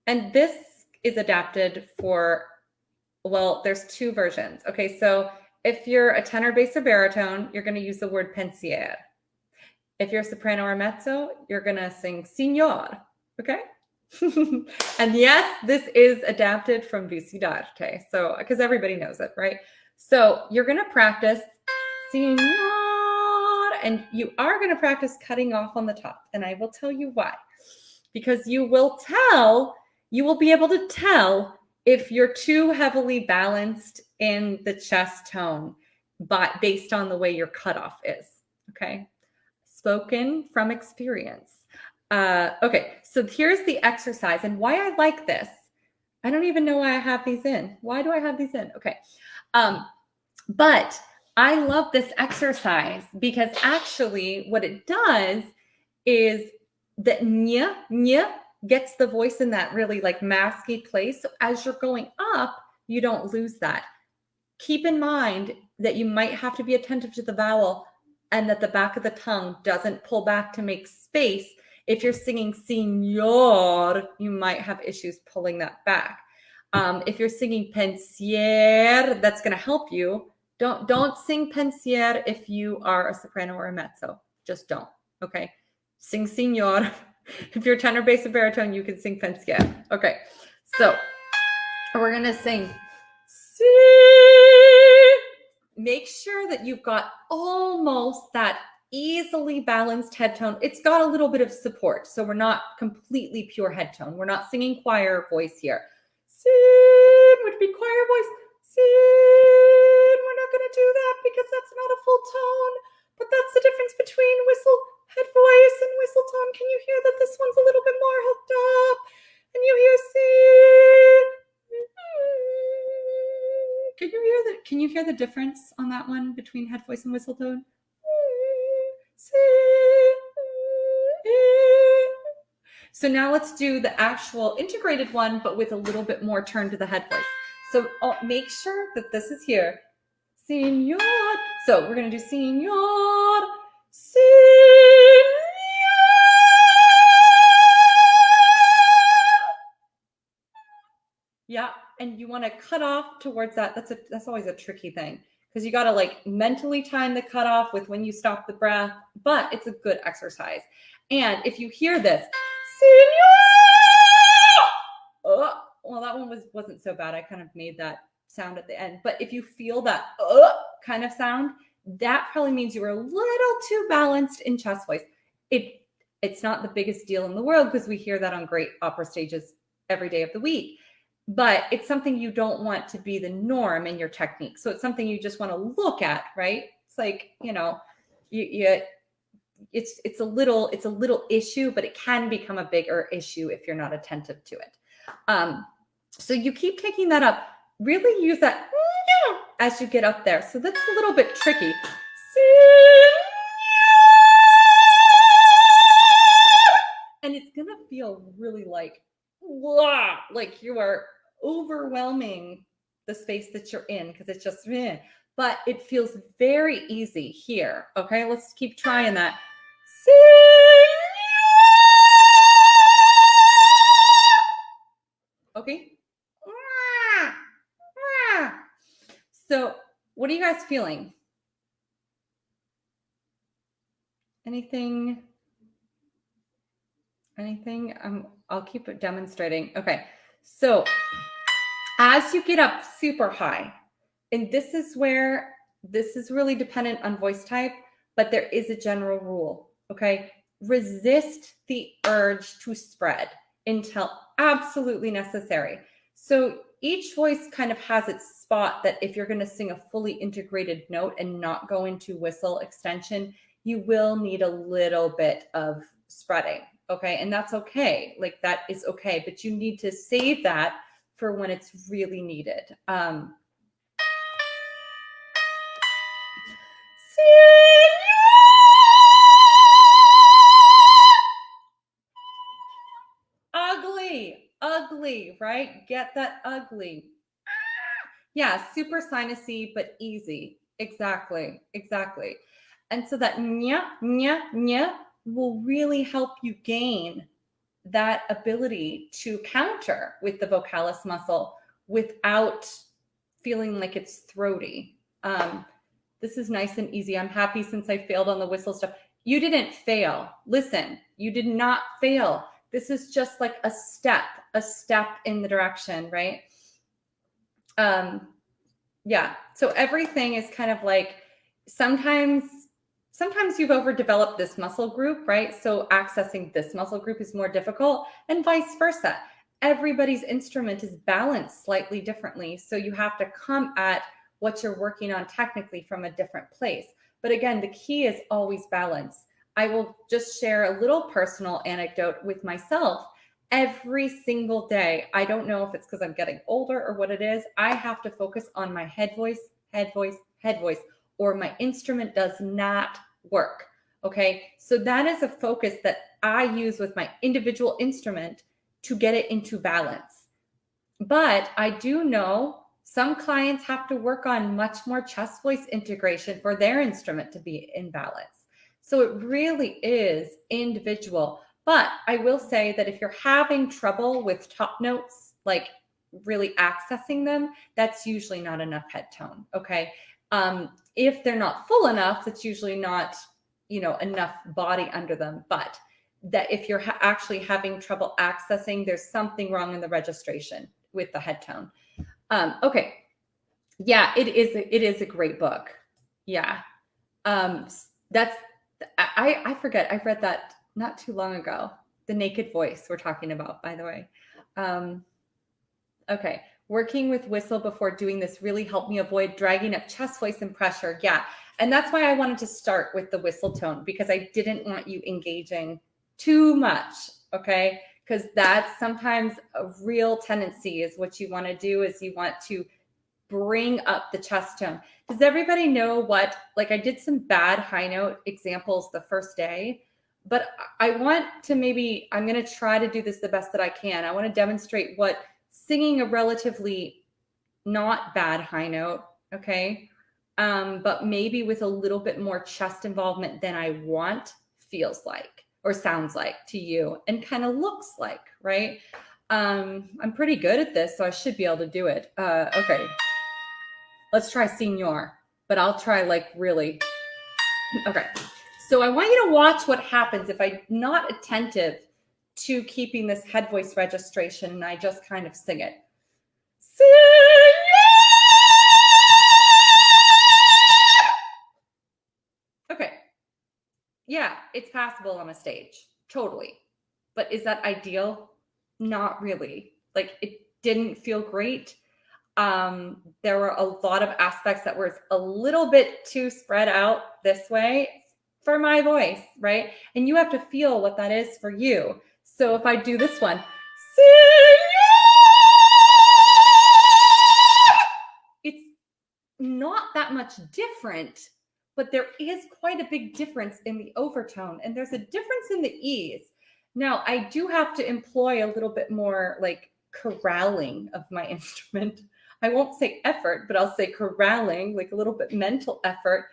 And this is adapted for, well, there's two versions. Okay, so if you're a tenor, bass, or baritone, you're going to use the word pensier. If you're a soprano or mezzo, you're going to sing signor, okay? And yes, this is adapted from Vici d'arte, so because everybody knows it, right? So you're going to practice signor, and you are going to practice cutting off on the top, and I will tell you why. Because you will be able to tell if you're too heavily balanced in the chest tone, but based on the way your cutoff is, okay? Spoken from experience. Okay, so here's the exercise and why I like this. I don't even know why I have these in. Why do I have these in? Okay, but I love this exercise because actually what it does is that nya gets the voice in that really like masky place. So as you're going up, you don't lose that. Keep in mind that you might have to be attentive to the vowel and that the back of the tongue doesn't pull back to make space. If you're singing signor, you might have issues pulling that back. If you're singing pensier, that's going to help you. Don't sing pensier if you are a soprano or a mezzo. Just don't. Okay. Sing signor. If you're tenor, bass, or baritone, you can sing pensier. Okay. So we're going to sing make sure that you've got almost that easily balanced head tone. It's got a little bit of support, so we're not completely pure head tone. We're not singing choir voice here. Sin would be choir voice. Sin, we're not going to do that because that's not a full tone. But that's the difference between whistle head voice and whistle tone. Can you hear that this one's a little bit more hooked up? And you hear sin. Can you hear the difference on that one between head voice and whistle tone? So now let's do the actual integrated one, but with a little bit more turn to the head voice. So make sure that this is here. Señor. So we're going to do señor, señor. Yeah, and you want to cut off towards that. That's always a tricky thing because you got to like mentally time the cutoff with when you stop the breath, but it's a good exercise. And if you hear this, oh, well, that one wasn't so bad. I kind of made that sound at the end. But if you feel that kind of sound, that probably means you were a little too balanced in chest voice. It's not the biggest deal in the world because we hear that on great opera stages every day of the week. But it's something you don't want to be the norm in your technique. So it's something you just want to look at, right? It's like, it's a little issue, but it can become a bigger issue if you're not attentive to it. So you keep taking that up. Really use that as you get up there. So that's a little bit tricky. And it's gonna feel really like you are overwhelming the space that you're in because it's just, but it feels very easy here. Okay, let's keep trying that. Okay. So what are you guys feeling? Anything? I'll keep it demonstrating. Okay. So as you get up super high, and this is really dependent on voice type, but there is a general rule. Okay. Resist the urge to spread until absolutely necessary. So each voice kind of has its spot that if you're going to sing a fully integrated note and not go into whistle extension, you will need a little bit of spreading. Okay. And that's okay. Like that is okay, but you need to save that for when it's really needed. Ugly, right? Get that ugly. Yeah, super sinusy, but easy. Exactly. And so that nya, nya, nya will really help you gain that ability to counter with the vocalis muscle without feeling like it's throaty. This is nice and easy. I'm happy since I failed on the whistle stuff. You didn't fail. Listen, you did not fail. This is just like a step in the direction, right? Yeah. So everything is kind of like sometimes you've overdeveloped this muscle group, right? So accessing this muscle group is more difficult and vice versa. Everybody's instrument is balanced slightly differently. So you have to come at what you're working on technically from a different place. But again, the key is always balance. I will just share a little personal anecdote with myself. Every single day, I don't know if it's because I'm getting older or what it is, I have to focus on my head voice, or my instrument does not work. Okay, so that is a focus that I use with my individual instrument to get it into balance. But I do know some clients have to work on much more chest voice integration for their instrument to be in balance. So it really is individual. But I will say that if you're having trouble with top notes, like really accessing them, that's usually not enough head tone. Okay. If they're not full enough, that's usually not, enough body under them. But that if you're actually having trouble accessing, there's something wrong in the registration with the head tone. Okay. Yeah, it is a great book. Yeah. That's I forget. I read that not too long ago. The Naked Voice we're talking about, by the way. Um, okay. Working with whistle before doing this really helped me avoid dragging up chest voice and pressure. Yeah. And that's why I wanted to start with the whistle tone, because I didn't want you engaging too much. Okay. Because that's sometimes a real tendency, is what you want to do is you want to bring up the chest tone. Does everybody know what, like, I did some bad high note examples the first day, but I want to maybe, I'm going to try to do this the best that I can. I want to demonstrate what singing a relatively not bad high note, okay, but maybe with a little bit more chest involvement than I want, feels like or sounds like to you and kind of looks like, right? I'm pretty good at this, so I should be able to do it. Okay. Let's try Senor, but I'll try like really. Okay. So I want you to watch what happens if I'm not attentive to keeping this head voice registration and I just kind of sing it. Senor! Okay. Yeah, it's passable on a stage. Totally. But is that ideal? Not really. Like, it didn't feel great. There were a lot of aspects that were a little bit too spread out this way for my voice, right? And you have to feel what that is for you. So if I do this one, it's not that much different, but there is quite a big difference in the overtone, and there's a difference in the ease. Now, I do have to employ a little bit more like corralling of my instrument. I won't say effort, but I'll say corralling, like a little bit mental effort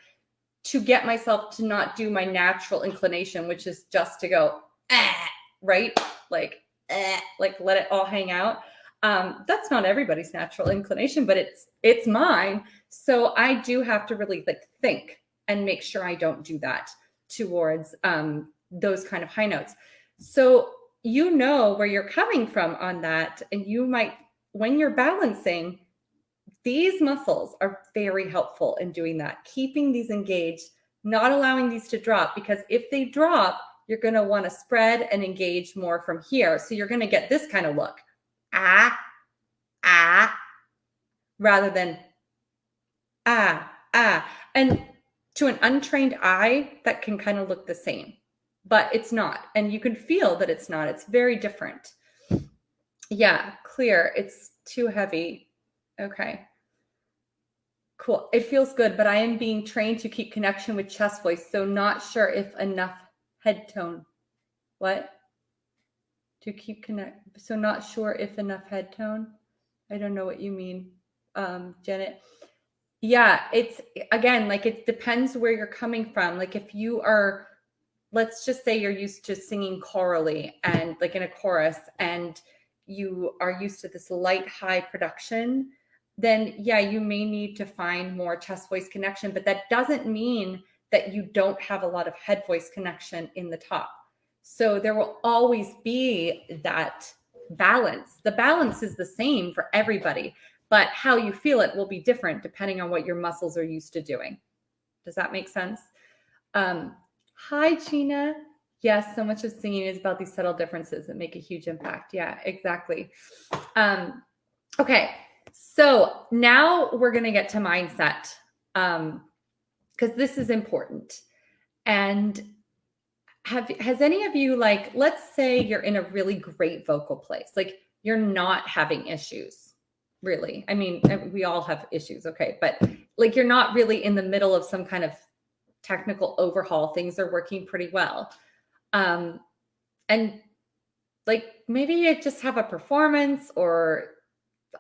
to get myself to not do my natural inclination, which is just to go, right? Like let it all hang out. That's not everybody's natural inclination, but it's mine. So I do have to really like think and make sure I don't do that towards those kind of high notes. So you know where you're coming from on that, and you might, when you're balancing, these muscles are very helpful in doing that, keeping these engaged, not allowing these to drop, because if they drop, you're going to want to spread and engage more from here. So you're going to get this kind of look, rather than and to an untrained eye, that can kind of look the same, but it's not. And you can feel that it's not. It's very different. Yeah, clear. It's too heavy. Okay. Cool. It feels good, but I am being trained to keep connection with chest voice, so not sure if enough head tone. What? To keep connect. So not sure if enough head tone. I don't know what you mean, Janet. Yeah, it's, again, like, it depends where you're coming from. Like, if you are, let's just say you're used to singing chorally and like in a chorus, and you are used to this light high production, then yeah, you may need to find more chest voice connection, but that doesn't mean that you don't have a lot of head voice connection in the top. So there will always be that balance. The balance is the same for everybody, but how you feel it will be different depending on what your muscles are used to doing. Does that make sense? Hi, Gina. Yes, so much of singing is about these subtle differences that make a huge impact. Yeah, exactly. Okay, so now we're going to get to mindset, because this is important. And has any of you, like, let's say you're in a really great vocal place, like you're not having issues, really. I mean, we all have issues, okay, but like you're not really in the middle of some kind of technical overhaul. Things are working pretty well. And like maybe you just have a performance or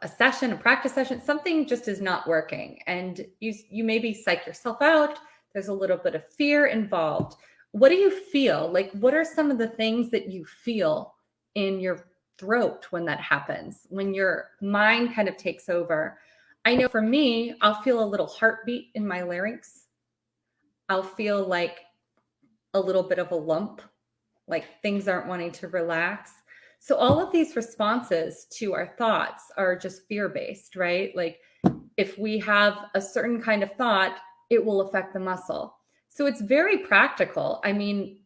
a session, a practice session, something just is not working, and you maybe psych yourself out. There's a little bit of fear involved. What do you feel? Like, what are some of the things that you feel in your throat when that happens, when your mind kind of takes over? I know for me, I'll feel a little heartbeat in my larynx. I'll feel like a little bit of a lump, like things aren't wanting to relax. So all of these responses to our thoughts are just fear-based, right? Like if we have a certain kind of thought, it will affect the muscle. So it's very practical. I mean,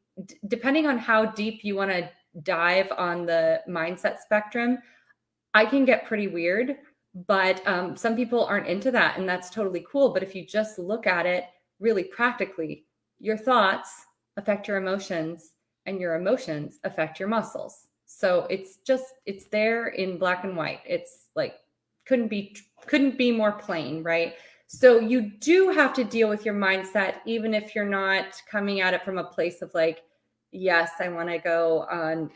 depending on how deep you want to dive on the mindset spectrum, I can get pretty weird, but some people aren't into that, and that's totally cool. But if you just look at it really practically, your thoughts affect your emotions, and your emotions affect your muscles. So it's there in black and white. It's like couldn't be more plain, right? So you do have to deal with your mindset, even if you're not coming at it from a place of like, yes, I want to go on,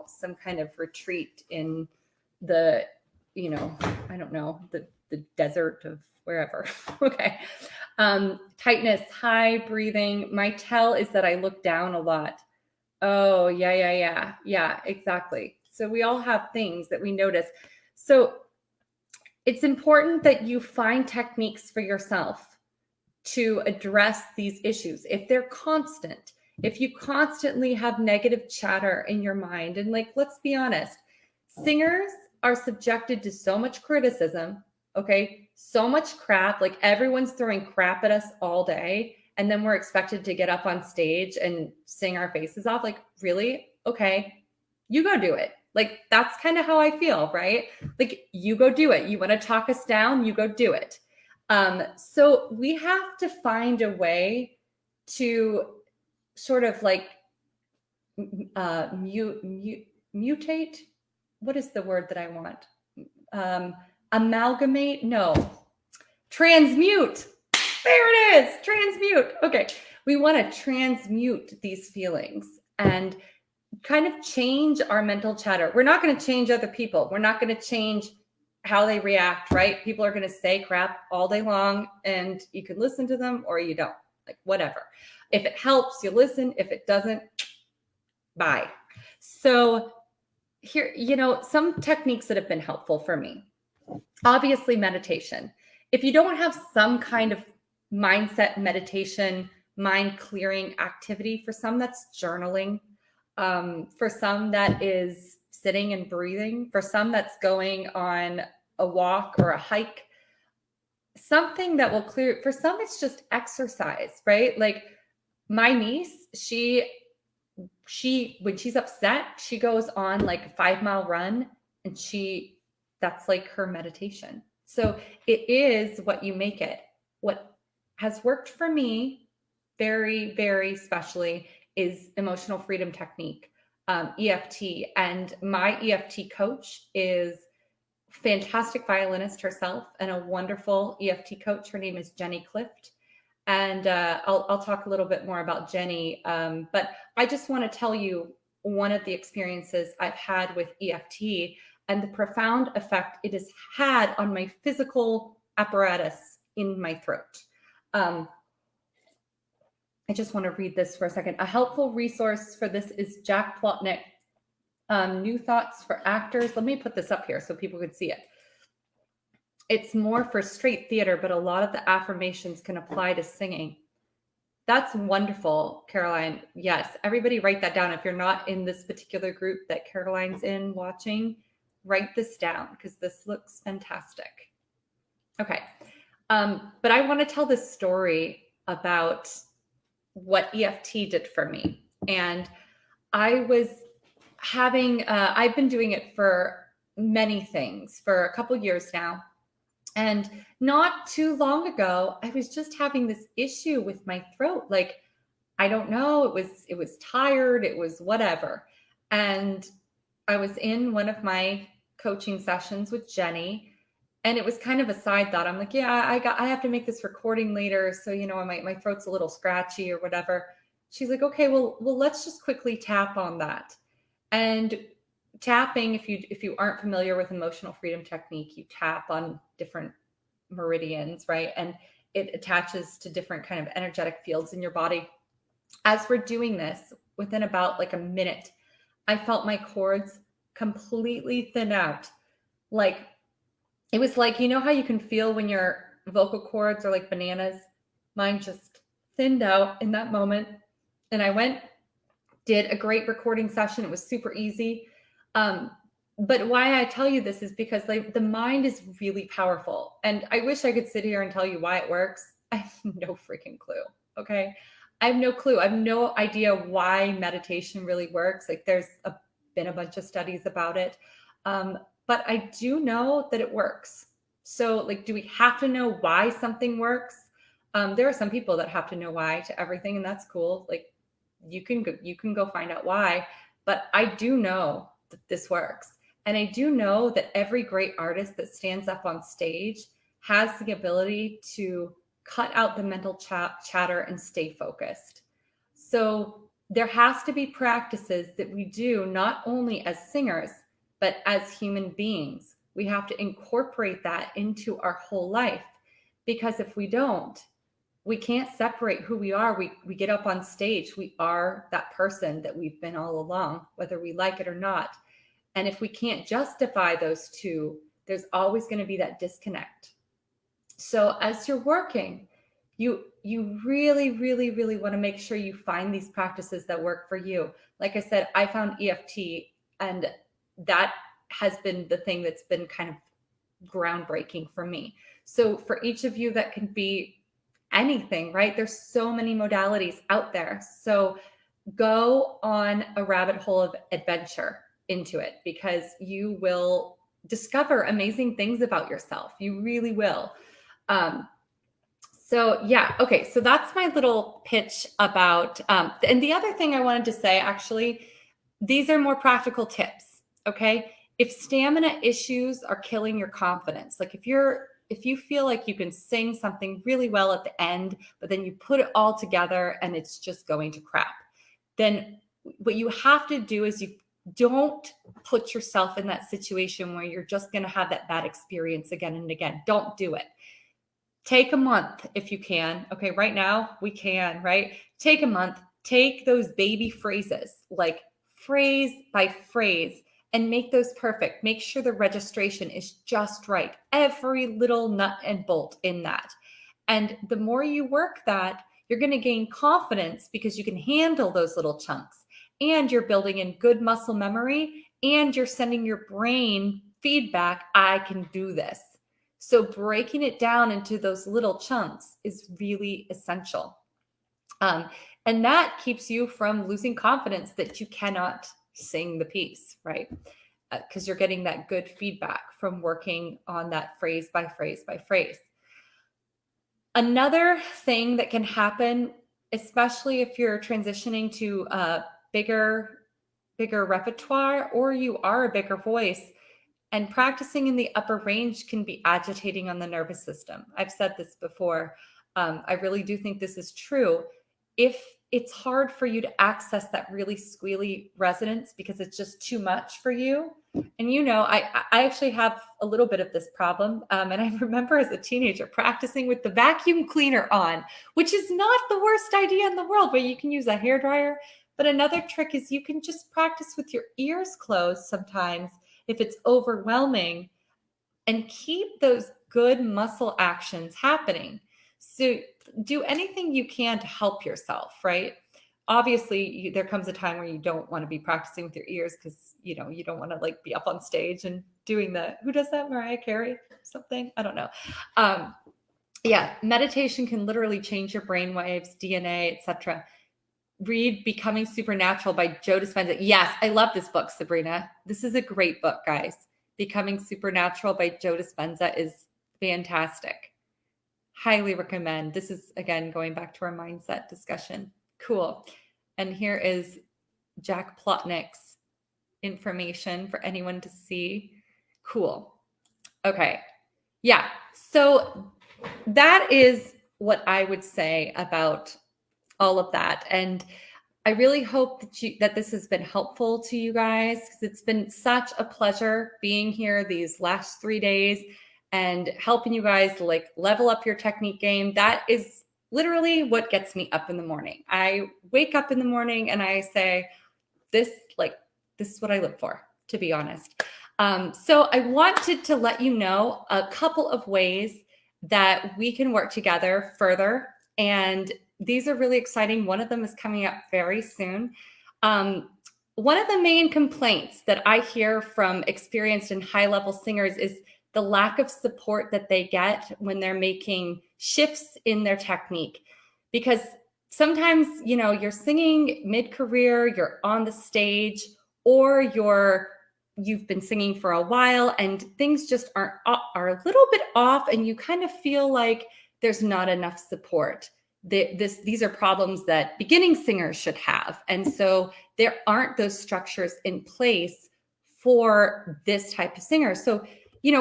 some kind of retreat in the, I don't know, the desert of wherever. Okay. Tightness, high breathing. My tell is that I look down a lot. Oh, yeah, exactly. So we all have things that we notice. So it's important that you find techniques for yourself to address these issues. If they're constant, if you constantly have negative chatter in your mind, and like, let's be honest, singers are subjected to so much criticism, okay? So much crap, like everyone's throwing crap at us all day. And then we're expected to get up on stage and sing our faces off. Like, really? Okay, you go do it. Like, that's kind of how I feel, right? Like, you go do it. You want to talk us down, you go do it. So we have to find a way to sort of like mutate. What is the word that I want? Amalgamate? No. Transmute. There it is. Transmute. Okay. We want to transmute these feelings and kind of change our mental chatter. We're not going to change other people. We're not going to change how they react, right? People are going to say crap all day long, and you can listen to them or you don't, like whatever. If it helps, you listen. If it doesn't, bye. So here, some techniques that have been helpful for me. Obviously, meditation. If you don't have some kind of mindset meditation, mind clearing activity, for some that's journaling, for some that is sitting and breathing, for some that's going on a walk or a hike, something that will clear. For some, it's just exercise, right? Like my niece, she when she's upset, she goes on like a 5-mile run, and that's like her meditation. So it is what you make it. What has worked for me very, very specially is emotional freedom technique, EFT. And my EFT coach is fantastic violinist herself and a wonderful EFT coach. Her name is Jenny Clift. And I'll talk a little bit more about Jenny. But I just want to tell you one of the experiences I've had with EFT and the profound effect it has had on my physical apparatus in my throat. I just want to read this for a second. A helpful resource for this is Jack Plotnick, New Thoughts for Actors. Let me put this up here so people could see it. It's more for straight theater, but a lot of the affirmations can apply to singing. That's wonderful, Caroline. Yes, everybody write that down. If you're not in this particular group that Caroline's in watching, write this down because this looks fantastic. Okay. But I want to tell this story about what EFT did for me. And I was having, I've been doing it for many things for a couple years now. And not too long ago, I was just having this issue with my throat. Like, I don't know, it was tired, it was whatever. And I was in one of my coaching sessions with Jenny, and it was kind of a side thought. I'm like, yeah, I have to make this recording later. So, my throat's a little scratchy or whatever. She's like, okay, well, let's just quickly tap on that. And tapping, if you aren't familiar with emotional freedom technique, you tap on different meridians, right? And it attaches to different kind of energetic fields in your body. As we're doing this, within about like a minute, I felt my cords completely thin out. Like, it was like, how you can feel when your vocal cords are like bananas? Mine just thinned out in that moment. And I did a great recording session. It was super easy. But why I tell you this is because like the mind is really powerful. And I wish I could sit here and tell you why it works. I have no freaking clue. Okay. I have no clue. I have no idea why meditation really works. Like been a bunch of studies about it. But I do know that it works. So like, do we have to know why something works? There are some people that have to know why to everything, and that's cool. Like you can go find out why. But I do know that this works. And I do know that every great artist that stands up on stage has the ability to cut out the mental chatter and stay focused. So there has to be practices that we do not only as singers, but as human beings. We have to incorporate that into our whole life, because if we don't, we can't separate who we are. We get up on stage, we are that person that we've been all along, whether we like it or not. And if we can't justify those two, there's always going to be that disconnect. So as you're working, you really, really, really want to make sure you find these practices that work for you. Like I said, I found EFT, and that has been the thing that's been kind of groundbreaking for me. So for each of you, that can be anything, right? There's so many modalities out there. So go on a rabbit hole of adventure into it, because you will discover amazing things about yourself. You really will. So yeah, okay. So that's my little pitch about, and the other thing I wanted to say, actually, these are more practical tips. Okay. If stamina issues are killing your confidence, like if you feel like you can sing something really well at the end, but then you put it all together and it's just going to crap, then what you have to do is you don't put yourself in that situation where you're just going to have that bad experience again and again. Don't do it. Take a month if you can. Okay, right now we can, right? Take a month, take those baby phrases, like phrase by phrase, and make those perfect. Make sure the registration is just right. Every little nut and bolt in that. And the more you work that, you're going to gain confidence because you can handle those little chunks, and you're building in good muscle memory, and you're sending your brain feedback, I can do this. So breaking it down into those little chunks is really essential. And that keeps you from losing confidence that you cannot sing the piece, right? Because you're getting that good feedback from working on that phrase by phrase by phrase. Another thing that can happen, especially if you're transitioning to a bigger repertoire, or you are a bigger voice, and practicing in the upper range can be agitating on the nervous system. I've said this before. I really do think this is true. If it's hard for you to access that really squealy resonance because it's just too much for you. And I actually have a little bit of this problem. And I remember as a teenager practicing with the vacuum cleaner on, which is not the worst idea in the world, but you can use a hairdryer. But another trick is you can just practice with your ears closed sometimes if it's overwhelming, and keep those good muscle actions happening. So do anything you can to help yourself, right? Obviously, there comes a time where you don't want to be practicing with your ears because, you don't want to like be up on stage and doing who does that? Mariah Carey or something? I don't know. Yeah, meditation can literally change your brain waves, DNA, etc. Read Becoming Supernatural by Joe Dispenza. Yes, I love this book, Sabrina. This is a great book, guys. Becoming Supernatural by Joe Dispenza is fantastic. Highly recommend. This is, again, going back to our mindset discussion. Cool. And here is Jack Plotnick's information for anyone to see. Cool. Okay. Yeah. So that is what I would say about all of that. And I really hope that this has been helpful to you guys, because it's been such a pleasure being here these last 3 days and helping you guys like level up your technique game. That is literally what gets me up in the morning. I wake up in the morning and I say, this is what I live for, to be honest. So I wanted to let you know a couple of ways that we can work together further. And these are really exciting. One of them is coming up very soon. one of the main complaints that I hear from experienced and high-level singers is the lack of support that they get when they're making shifts in their technique. Because sometimes, you're singing mid-career, you're on the stage, or you've been singing for a while and things just are a little bit off, and you kind of feel like there's not enough support. These are problems that beginning singers should have. And so there aren't those structures in place for this type of singer. So,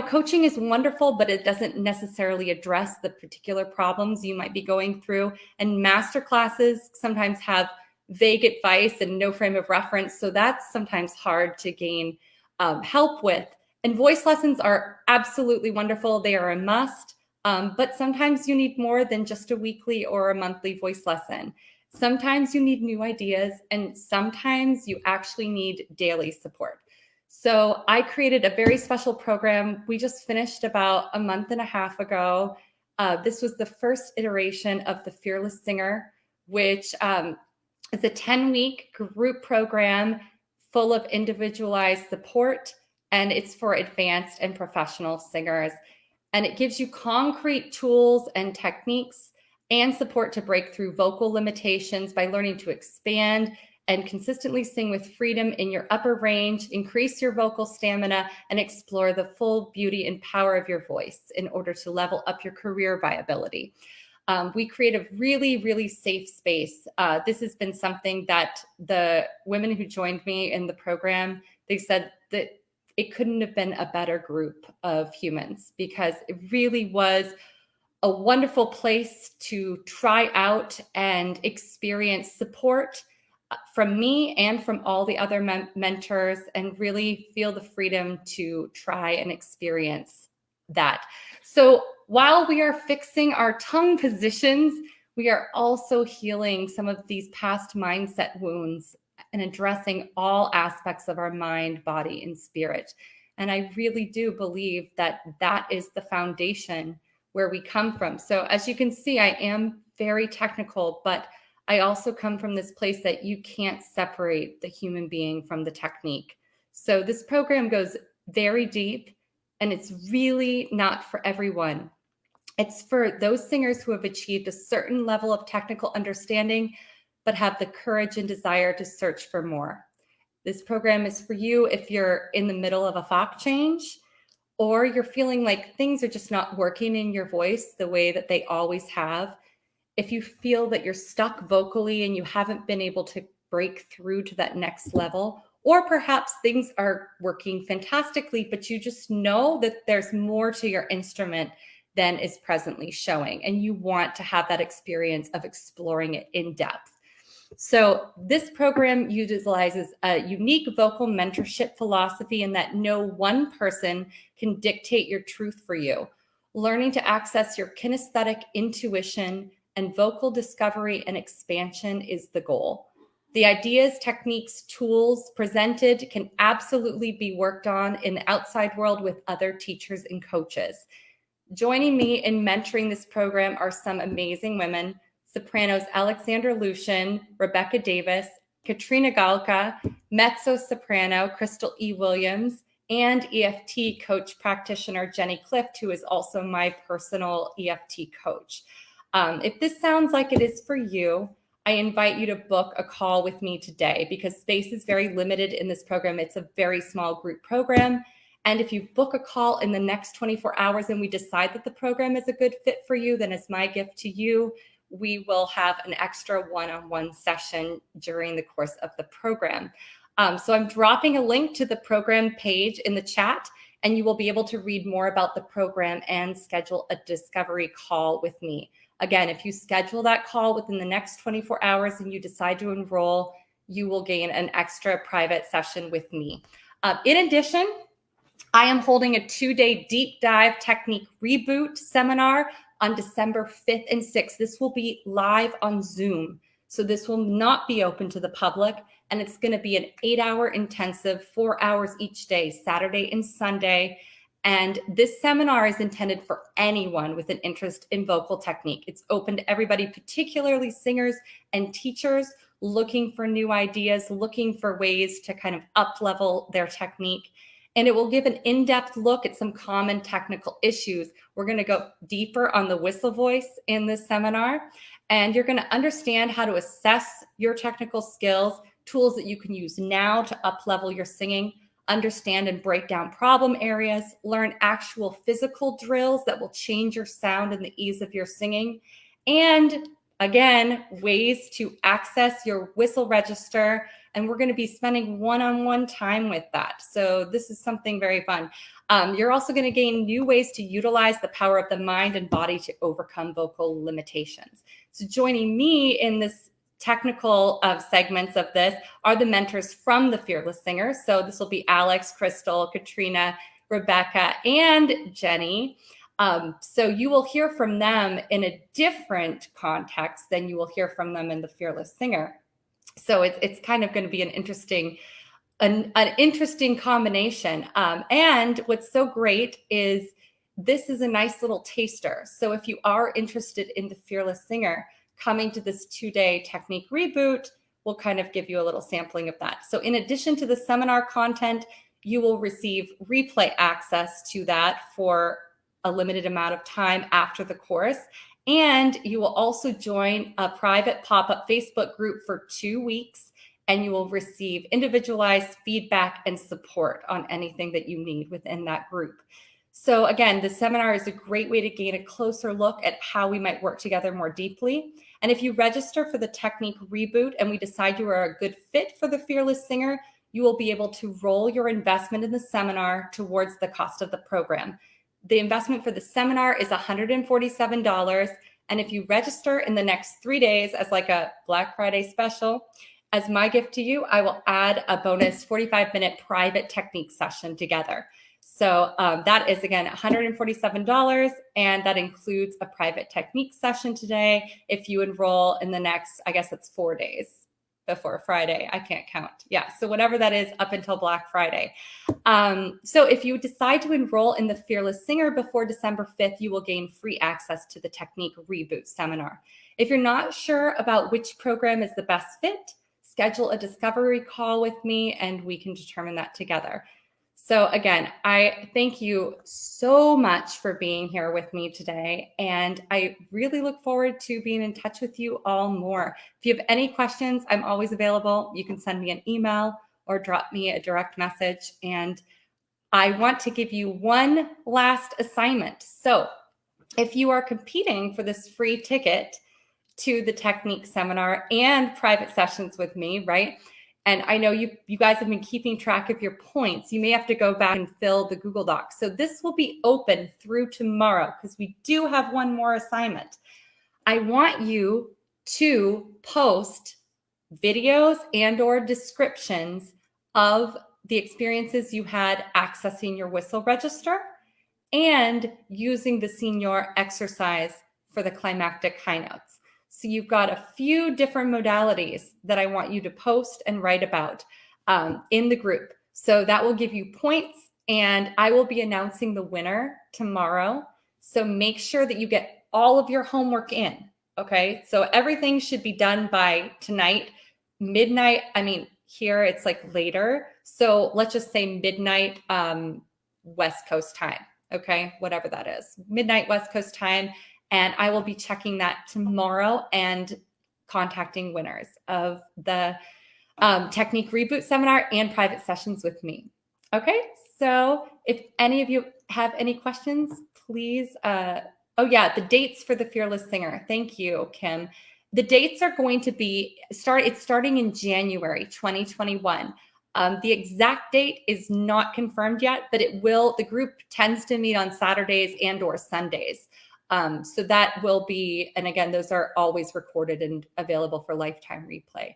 coaching is wonderful, but it doesn't necessarily address the particular problems you might be going through. And master classes sometimes have vague advice and no frame of reference. So that's sometimes hard to gain help with. And voice lessons are absolutely wonderful. They are a must. But sometimes you need more than just a weekly or a monthly voice lesson. Sometimes you need new ideas, and sometimes you actually need daily support. So I created a very special program. We just finished about a month and a half ago. This was the first iteration of the Fearless Singer, which is a 10-week group program full of individualized support, and it's for advanced and professional singers. And it gives you concrete tools and techniques and support to break through vocal limitations by learning to expand and consistently sing with freedom in your upper range, increase your vocal stamina, and explore the full beauty and power of your voice in order to level up your career viability. We create a really, really safe space. This has been something that the women who joined me in the program, they said that it couldn't have been a better group of humans, because it really was a wonderful place to try out and experience support from me and from all the other mentors, and really feel the freedom to try and experience that. So while we are fixing our tongue positions, we are also healing some of these past mindset wounds and addressing all aspects of our mind, body, and spirit. And I really do believe that that is the foundation where we come from. So as you can see, I am very technical, but I also come from this place that you can't separate the human being from the technique. So this program goes very deep, and it's really not for everyone. It's for those singers who have achieved a certain level of technical understanding, but have the courage and desire to search for more. This program is for you if you're in the middle of a FOC change, or you're feeling like things are just not working in your voice the way that they always have. If you feel that you're stuck vocally and you haven't been able to break through to that next level, or perhaps things are working fantastically, but you just know that there's more to your instrument than is presently showing, and you want to have that experience of exploring it in depth. So this program utilizes a unique vocal mentorship philosophy in that no one person can dictate your truth for you. Learning to access your kinesthetic intuition and vocal discovery and expansion is the goal. The ideas, techniques, tools presented can absolutely be worked on in the outside world with other teachers and coaches. Joining me in mentoring this program are some amazing women: sopranos Alexandra Lucian, Rebecca Davis, Katrina Galka, mezzo-soprano Crystal E. Williams, and EFT coach practitioner Jenny Clift, who is also my personal EFT coach. If this sounds like it is for you, I invite you to book a call with me today, because space is very limited in this program. It's a very small group program. And if you book a call in the next 24 hours and we decide that the program is a good fit for you, then as my gift to you, we will have an extra one-on-one session during the course of the program. So I'm dropping a link to the program page in the chat, and you will be able to read more about the program and schedule a discovery call with me. Again, if you schedule that call within the next 24 hours and you decide to enroll, you will gain an extra private session with me. In addition, I am holding a 2-day deep dive technique reboot seminar on December 5th and 6th. This will be live on Zoom. So this will not be open to the public, and it's going to be an 8-hour intensive, 4 hours each day, Saturday and Sunday. And this seminar is intended for anyone with an interest in vocal technique. It's open to everybody, particularly singers and teachers looking for new ideas, looking for ways to kind of up level their technique. And it will give an in-depth look at some common technical issues. We're going to go deeper on the whistle voice in this seminar, and you're going to understand how to assess your technical skills, tools that you can use now to up level your singing, understand and break down problem areas, learn actual physical drills that will change your sound and the ease of your singing, and again, ways to access your whistle register. And we're going to be spending one-on-one time with that. So this is something very fun. You're also going to gain new ways to utilize the power of the mind and body to overcome vocal limitations. So joining me in this technical segments of this are the mentors from the Fearless Singers. So this will be Alex, Crystal, Katrina, Rebecca, and Jenny. So you will hear from them in a different context than you will hear from them in the Fearless Singer. So it's kind of going to be an interesting combination. And what's so great is this is a nice little taster. So if you are interested in the Fearless Singer, coming to this 2-day technique reboot will kind of give you a little sampling of that. So in addition to the seminar content, you will receive replay access to that for a limited amount of time after the course. And you will also join a private pop-up Facebook group for 2 weeks, and you will receive individualized feedback and support on anything that you need within that group. So again, the seminar is a great way to gain a closer look at how we might work together more deeply. And if you register for the technique reboot and we decide you are a good fit for the Fearless Singer, you will be able to roll your investment in the seminar towards the cost of the program. The investment for the seminar is $147. And if you register in the next 3 days as like a Black Friday special, as my gift to you, I will add a bonus 45-minute private technique session together. So that is, again, $147, and that includes a private technique session today if you enroll in the next, I guess it's 4 days before Friday. I can't count. Yeah, so whatever that is up until Black Friday. So if you decide to enroll in the Fearless Singer before December 5th, you will gain free access to the Technique Reboot seminar. If you're not sure about which program is the best fit, schedule a discovery call with me and we can determine that together. So again, I thank you so much for being here with me today, and I really look forward to being in touch with you all more. If you have any questions, I'm always available. You can send me an email or drop me a direct message, and I want to give you one last assignment. So if you are competing for this free ticket to the technique seminar and private sessions with me, right? And I know you guys have been keeping track of your points. You may have to go back and fill the Google Docs. So this will be open through tomorrow because we do have one more assignment. I want you to post videos and or descriptions of the experiences you had accessing your whistle register and using the senior exercise for the climactic high notes. So you've got a few different modalities that I want you to post and write about in the group. So that will give you points, and I will be announcing the winner tomorrow. So make sure that you get all of your homework in, okay? So everything should be done by tonight, midnight. I mean, here it's like later. So let's just say midnight West Coast time, okay? Whatever that is, midnight West Coast time. And I will be checking that tomorrow and contacting winners of the Technique Reboot Seminar and private sessions with me. Okay, so if any of you have any questions, please. Oh yeah, the dates for the Fearless Singer. Thank you, Kim. The dates are going to be it's starting in January 2021. The exact date is not confirmed yet, but it will. The group tends to meet on Saturdays and or Sundays. So that will be, and again, those are always recorded and available for lifetime replay.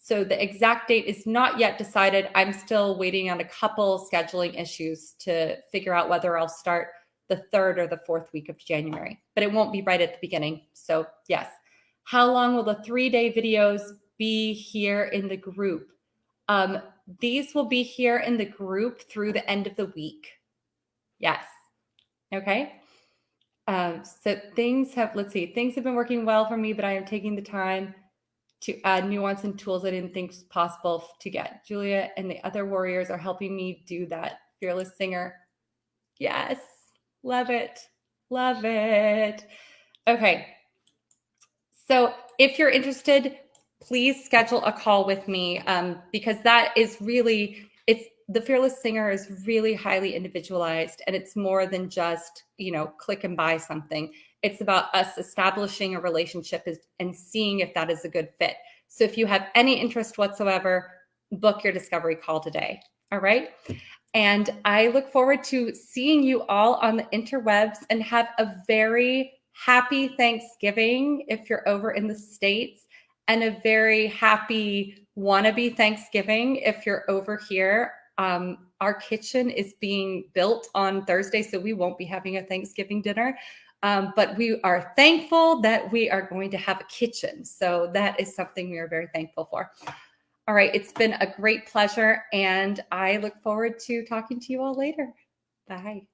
So the exact date is not yet decided. I'm still waiting on a couple scheduling issues to figure out whether I'll start the 3rd or the 4th week of January, but it won't be right at the beginning. So yes. How long will the 3-day videos be here in the group? These will be here in the group through the end of the week. Yes. Okay. So things have been working well for me, but I am taking the time to add nuance and tools I didn't think was possible to get. Julia and the other warriors are helping me do that. Fearless singer. Yes, love it. Love it. Okay. So if you're interested, please schedule a call with me because that is really, it's the Fearless Singer is really highly individualized, and it's more than just, click and buy something. It's about us establishing a relationship and seeing if that is a good fit. So if you have any interest whatsoever, book your discovery call today. All right. And I look forward to seeing you all on the interwebs, and have a very happy Thanksgiving if you're over in the States, and a very happy wannabe Thanksgiving if you're over here. Our kitchen is being built on Thursday, so we won't be having a Thanksgiving dinner. But we are thankful that we are going to have a kitchen. So that is something we are very thankful for. All right, it's been a great pleasure, and I look forward to talking to you all later. Bye.